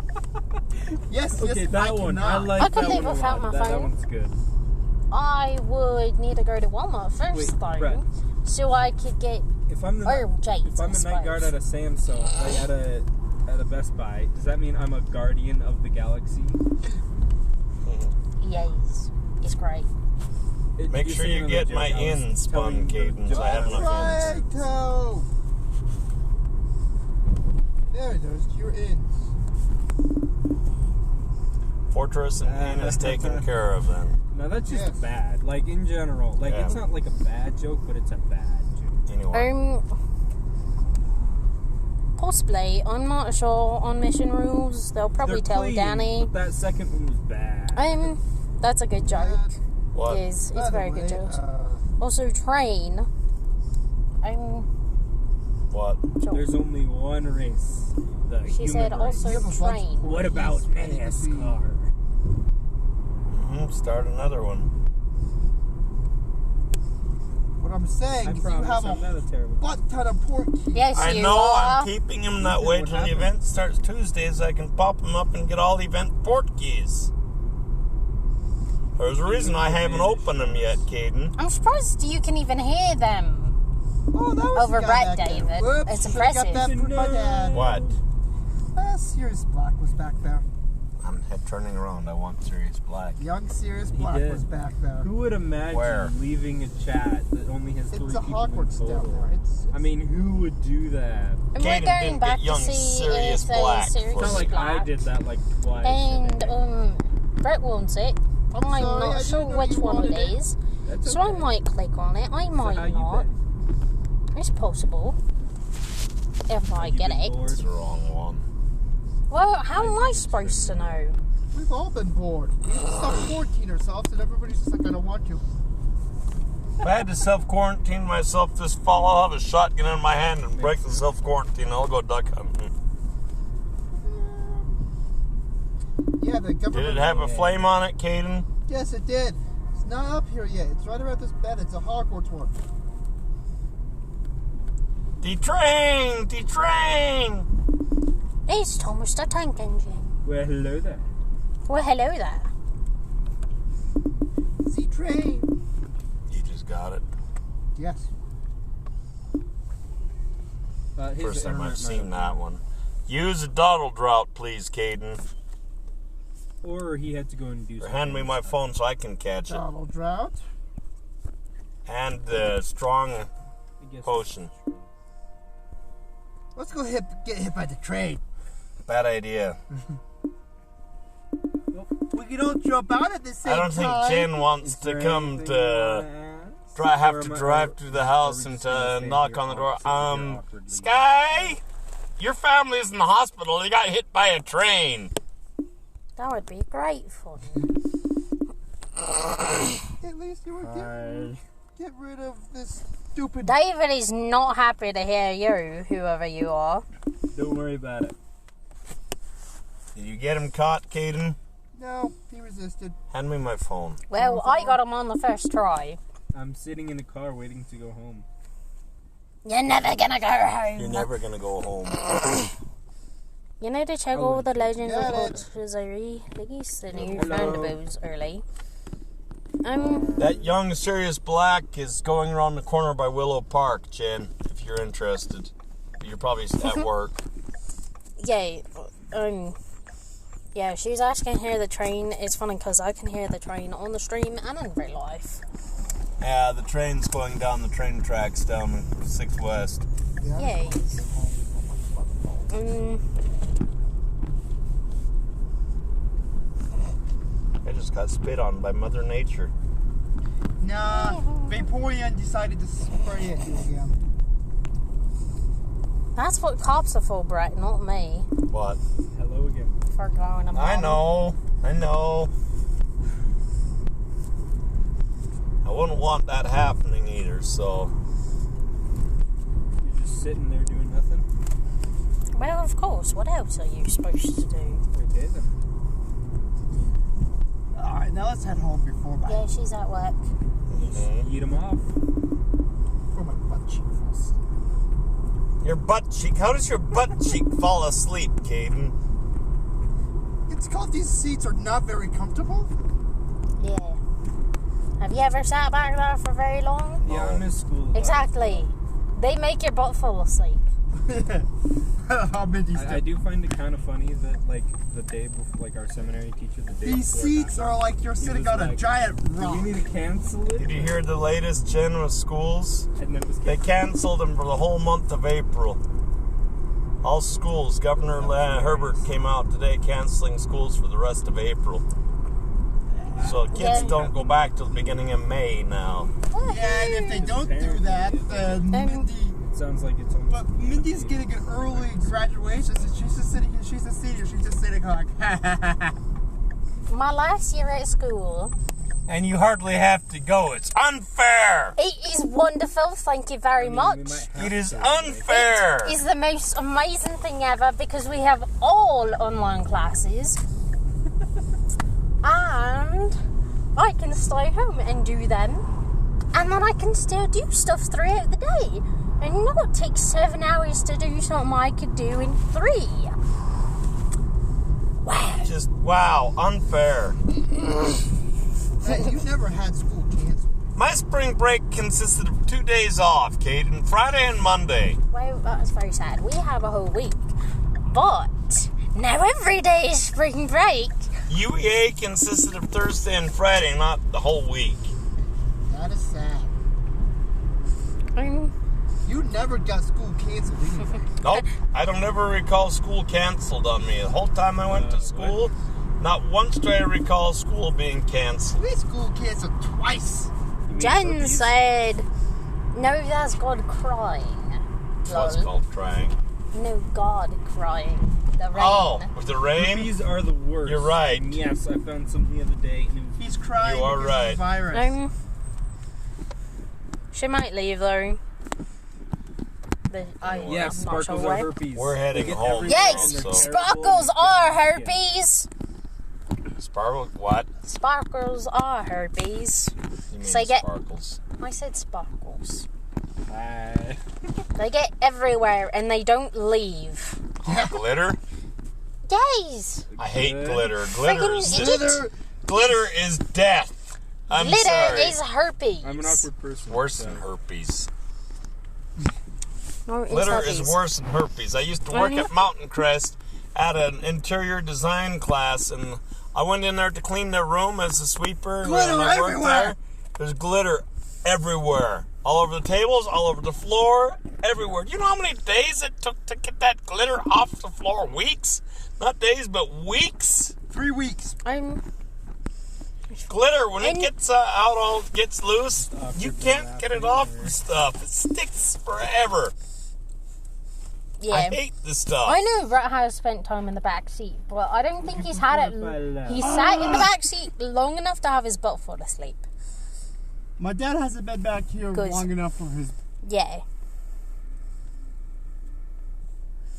Yes, Okay, yes, that I one. cannot. I like I could that live one a without lot. my That phone. one's good. I would need to go to Walmart first, Wait, though, Brett. so I could get If I'm the Jades, if I'm I the night guard suppose. at a Samsung, like at a Best Buy, does that mean I'm a guardian of the galaxy? Yes, it's great. Make sure you get my ends spun, Caden, so I have enough ends. Righto. There, there's your ends. Fortress and inn is taken care of then. No, that's just Yes. bad. Like in general, like Yeah. it's not like a bad joke, but it's a bad joke. Anyway. Possibly. I'm not sure on mission rules. They'll probably They're tell clean, Danny. but that second one was bad. That's a good joke. What? It's By a the very good way, joke. Also, train. What? Sure. There's only one race. The She human said race. also You have a bunch train. of- What about Yes, NASCAR? Start another one. What I'm saying I is you promise have I'm a not a terrible. butt ton of port keys. Yes, I you know, are. I'm keeping him that way What till the happened? event starts Tuesdays. I can pop him up and get all the event port keys. There's a reason I haven't opened them yet, Caden. I'm surprised you can even hear them. Oh, that was Over the guy Brett, back there. David. Whoops, It's should've got impressive. that from my dad. What? Sirius Black was back there. I'm turning around. I want Sirius Black. Young Sirius Black did. was back there. Who would imagine Where? leaving a chat that only has 3 It's a people in Hogwarts total? down there. It's I mean, who would do that? And we're Caden going didn't back get young to see Sirius if Black Sirius for It's not like Black. I did that like twice. And Brett wants it. I'm sorry, I not didn't sure know which you one it wanted it. is. That's So I okay. might click on it. I So might how you not. been? It's possible. If I You get been it. bored? It's the wrong one. Well, how am I supposed to know? We've all been bored. We have to self-quarantine ourselves, and everybody's just like, I don't want to. If I had to self-quarantine myself this fall, I'll have a shotgun in my hand and break the self-quarantine. I'll go duck hunting. Yeah, the government... Did it have a flame on it, Caden? Yes, it did. It's not up here yet. It's right around this bed. It's a Hogwarts one. Detrain! Detrain! It's Thomas the Tank Engine. Well, hello there. Well, hello there. Z-Train. You just got it. Yes. His First time internet I've might seen have- that one. Use a dottle drought, please, Caden. Or he had to go and do Or something. hand me my phone so I can catch it. Donald Drought. And the strong I guess potion. Let's go get hit by the train. Bad idea. We can all jump out at the same I don't think time. Jen wants Is to there come anything to you wanna ask? have Or to am I- drive or- through the house are we and just gonna to stay knock here on the door. opposite here awkwardly? Sky, your family's in the hospital. You got hit by a train. That would be great fun. At least you were Hi. get rid of this stupid... David is not happy to hear you, whoever you are. Don't worry about it. Did you get him caught, Caden? No, he resisted. Hand me my phone. Well, I got him on the first try. I'm sitting in the car waiting to go home. You're never gonna go home. You're never gonna go home. You need to check over the Legends of Got it. Hotchazari Liggies, the new Hello. roundabouts early. That young Sirius Black is going around the corner by Willow Park, Jen, if you're interested. You're probably at work. Yeah, she was asking hear the train. It's funny because I can hear the train on the stream and in real life. Yeah, the train's going down the train tracks down 6th West. Yay. I just got spit on by Mother Nature. Nah, Vaporeon decided to spray at you again. That's what cops are for, Brett, not me. What? Hello again. For going about I know. I wouldn't want that happening either, so. You're just sitting there doing nothing? Well, of course. What else are you supposed to do? Okay, then. Alright, now let's head home before my, Yeah, she's at work. Eat them off. before my butt cheek falls asleep. Your butt cheek. How does your butt cheek fall asleep, Caden? It's called these seats are not very comfortable. Yeah. Have you ever sat back there for very long? Yeah, I miss school. Exactly. They make your butt fall asleep. How many I do find it kind of funny that, like, the day before, like, our seminary teacher, the day These before seats that, are like you're sitting was on a like, giant do rock. we need to cancel it? Did you hear the latest, Jen, with schools? And then it was They canceled them for the whole month of April. All schools. Governor Herbert came out today canceling schools for the rest of April. So kids Yeah. don't go back till the beginning of May now. Yeah, and if they don't do that, then Mindy. It sounds like it's almost. But Mindy's getting an early graduation, so she's just sitting here. She's a senior. She's just sitting like, My last year at school, And you hardly have to go. It's unfair. it is wonderful. Thank you very much. It is unfair. It is the most amazing thing ever because we have all online classes. And I can stay home and do them. And then I can still do stuff throughout the day. And not take 7 hours to do something I could do in 3. Wow. Just, wow, unfair. hey, you never had school canceled. My spring break consisted of 2 days off, Caden. Friday and Monday. Well, that's very sad. We have a whole week. But now every day is spring break. UEA consisted of Thursday and Friday, not the whole week. That is sad. You never got school canceled anyway. Nope, I don't ever recall school canceled on me. The whole time I went to school, not once do I recall school being canceled. We had school canceled twice. Jen said, no, that's God crying. What's Lol. called crying? No, God crying. The rain. Oh, with the rain? These are the worst. You're right. And yes, I found some the other day. And it was, He's crying You are because of right. the virus. She might leave though. But I'm yeah, not sparkles sure are why. herpes. We're heading They get home. everywhere Yes, and they're So- terrible. sparkles are herpes. Sparkle? What? Sparkles are herpes. You mean Say get- sparkles? I said sparkles. Bye. They get everywhere and they don't leave. Glitter? Yes. I hate Good. glitter. Glitter Friggin' is idiot. glitter is death. I'm Glitter sorry. is herpes. I'm an awkward person. Worse so- than herpes. No, it's Glitter herpes. is worse than herpes. I used to work at Mountain Crest at an interior design class, and I went in there to clean their room as a sweeper. Glitter and I worked everywhere. there. There's glitter everywhere. All over the tables, all over the floor, everywhere. Do you know how many days it took to get that glitter off the floor? Weeks? Not days, but weeks. 3 weeks. Glitter, when it And- gets out, gets loose, you can't get it off the stuff. It sticks forever. Yeah. I hate this stuff. I know Brett has spent time in the back seat, but I don't think he's had it. He sat in the back seat long enough to have his butt fall asleep. My dad hasn't been back here Good. long enough for his. Yeah.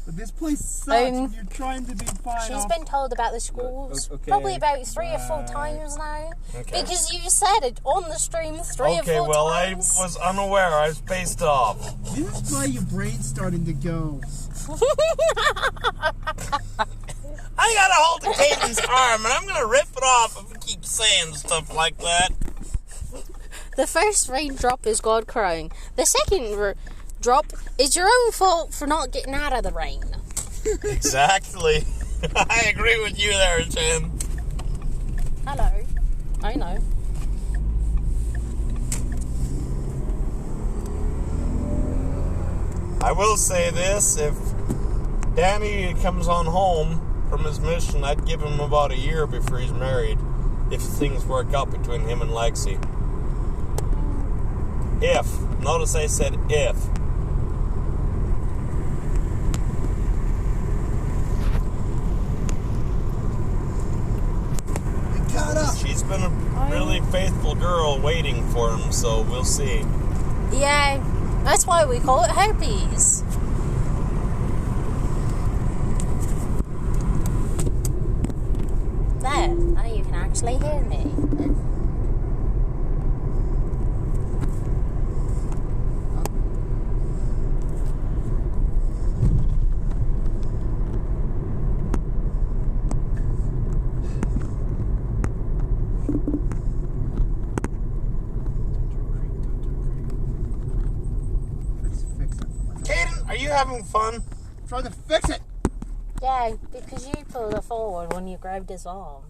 But this place sucks when you're trying to be fine. She's been told about the schools Okay. probably about 3 or 4 times now. Okay. Because you said it on the stream 3 Okay, or 4 well, times. I was unaware. I was spaced off. This is why your brain's starting to go. I gotta hold the Caden's arm, and I'm gonna rip it off if we keep saying stuff like that. The first raindrop is God crying. The second drop is your own fault for not getting out of the rain. Exactly. I agree with you there, Jen. Hello. I know. I will say this, if Danny comes on home from his mission, I'd give him about a year before he's married, if things work out between him and Lexi. If. Notice I said if. girl waiting for him, so we'll see. Yeah, that's why we call it herpes. There, now you can actually hear me. Caden, are you having fun? I'm trying to fix it. Yeah, because you pulled it forward when you grabbed his arm.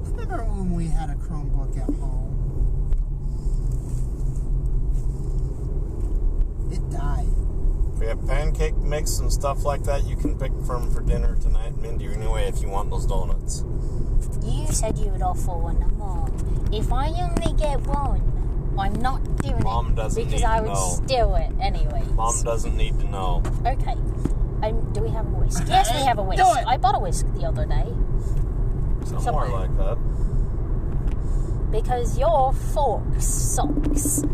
Remember when we had a Chromebook at home? It died. We have pancake mix and stuff like that you can pick from for dinner tonight. Mindy, anyway, if you want those donuts. You said you would offer one to Mom. If I only get one, I'm not doing Mom it doesn't because need I to would know. steal it anyway. Mom doesn't need to know. Okay. Do we have a whisk? Yes, we have a whisk. Do it. I bought a whisk the other day Somewhere like that. because your fork sucks.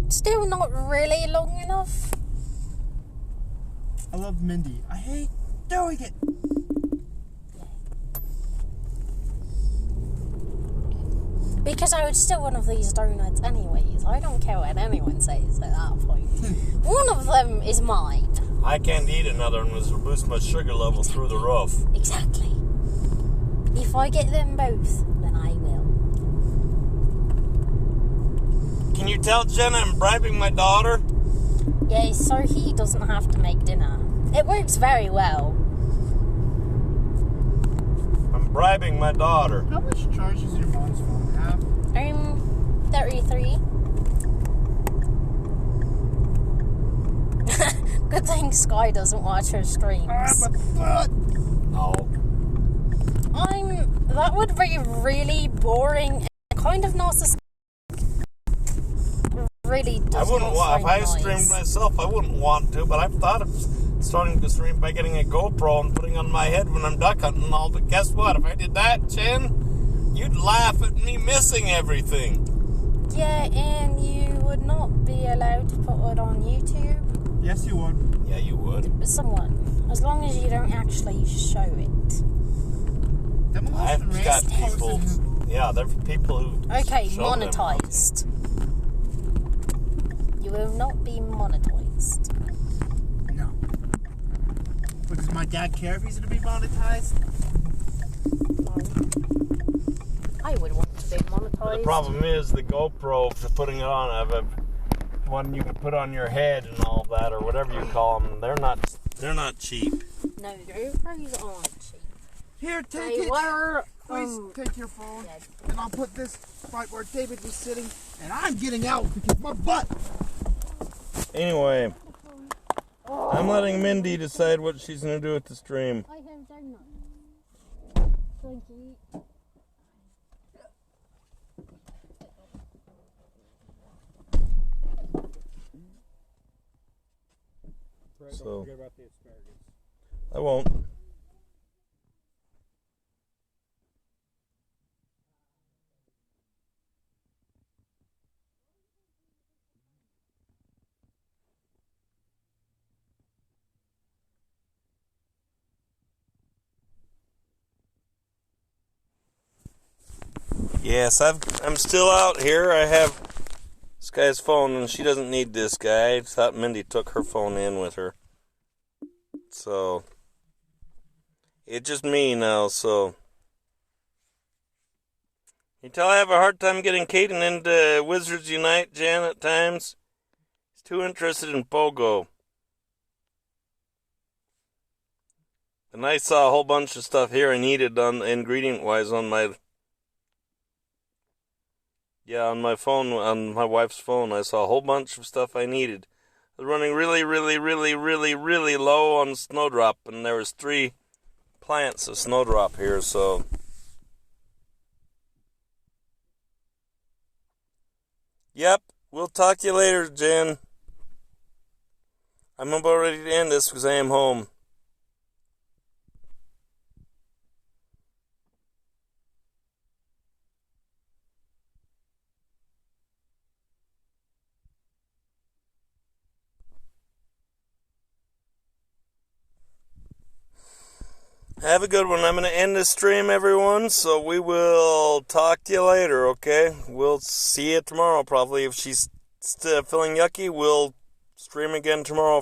Still not really long enough. I love Mindy. I hate doing it. Because I would steal one of these donuts anyways. I don't care what anyone says at that point. One of them is mine. I can't eat another one because it'll boost my sugar level through the roof. Exactly. If I get them both, then I will. Can you tell Jenna I'm bribing my daughter? Yeah, so he doesn't have to make dinner. It works very well. I'm bribing my daughter. How much charge does your mom's phone have? 33. Good thing Sky doesn't watch her streams. No. That would be really boring and kind of narcissistic. Really does I wouldn't not want, if I sound streamed nice. myself, I wouldn't want to, but I've thought of starting to stream by getting a GoPro and putting on my head when I'm duck hunting and all, but guess what? If I did that, Jen, you'd laugh at me missing everything. Yeah, and you would not be allowed to put it on YouTube. Yes, you would. Yeah, you would. Somewhat. As long as you don't actually show it. I've got people, yeah, there are people who Okay, show them. monetized. You will not be monetized. No. But does my dad care if he's going to be monetized? I would want to be monetized. But the problem is the GoPro for putting it on. I have a one you can put on your head and all that, or whatever you call them. They're not cheap. No, GoPros aren't cheap. Here, take They it. were. Please take your phone. Yeah. And I'll put this right where David was sitting. And I'm getting out because my butt. Anyway, I'm letting Mindy decide what she's going to do with the stream. I have done Thank you. So, Don't forget about the asparagus. I won't. Yes, I'm still out here. I have this guy's phone, and she doesn't need this guy. I thought Mindy took her phone in with her. So, it's just me now, so. You tell I have a hard time getting Caden into Wizards Unite, Jan, at times. He's too interested in Pogo. And I saw a whole bunch of stuff here I needed on ingredient-wise on my phone, on my wife's phone. I saw a whole bunch of stuff I needed. I was running really, really, really, really, really low on snowdrop, and there was 3 plants of snowdrop here, so... Yep, we'll talk to you later, Jen. I'm about ready to end this because I am home. Have a good one. I'm going to end this stream, everyone, so we will talk to you later, okay? We'll see you tomorrow, probably. If she's still feeling yucky, we'll stream again tomorrow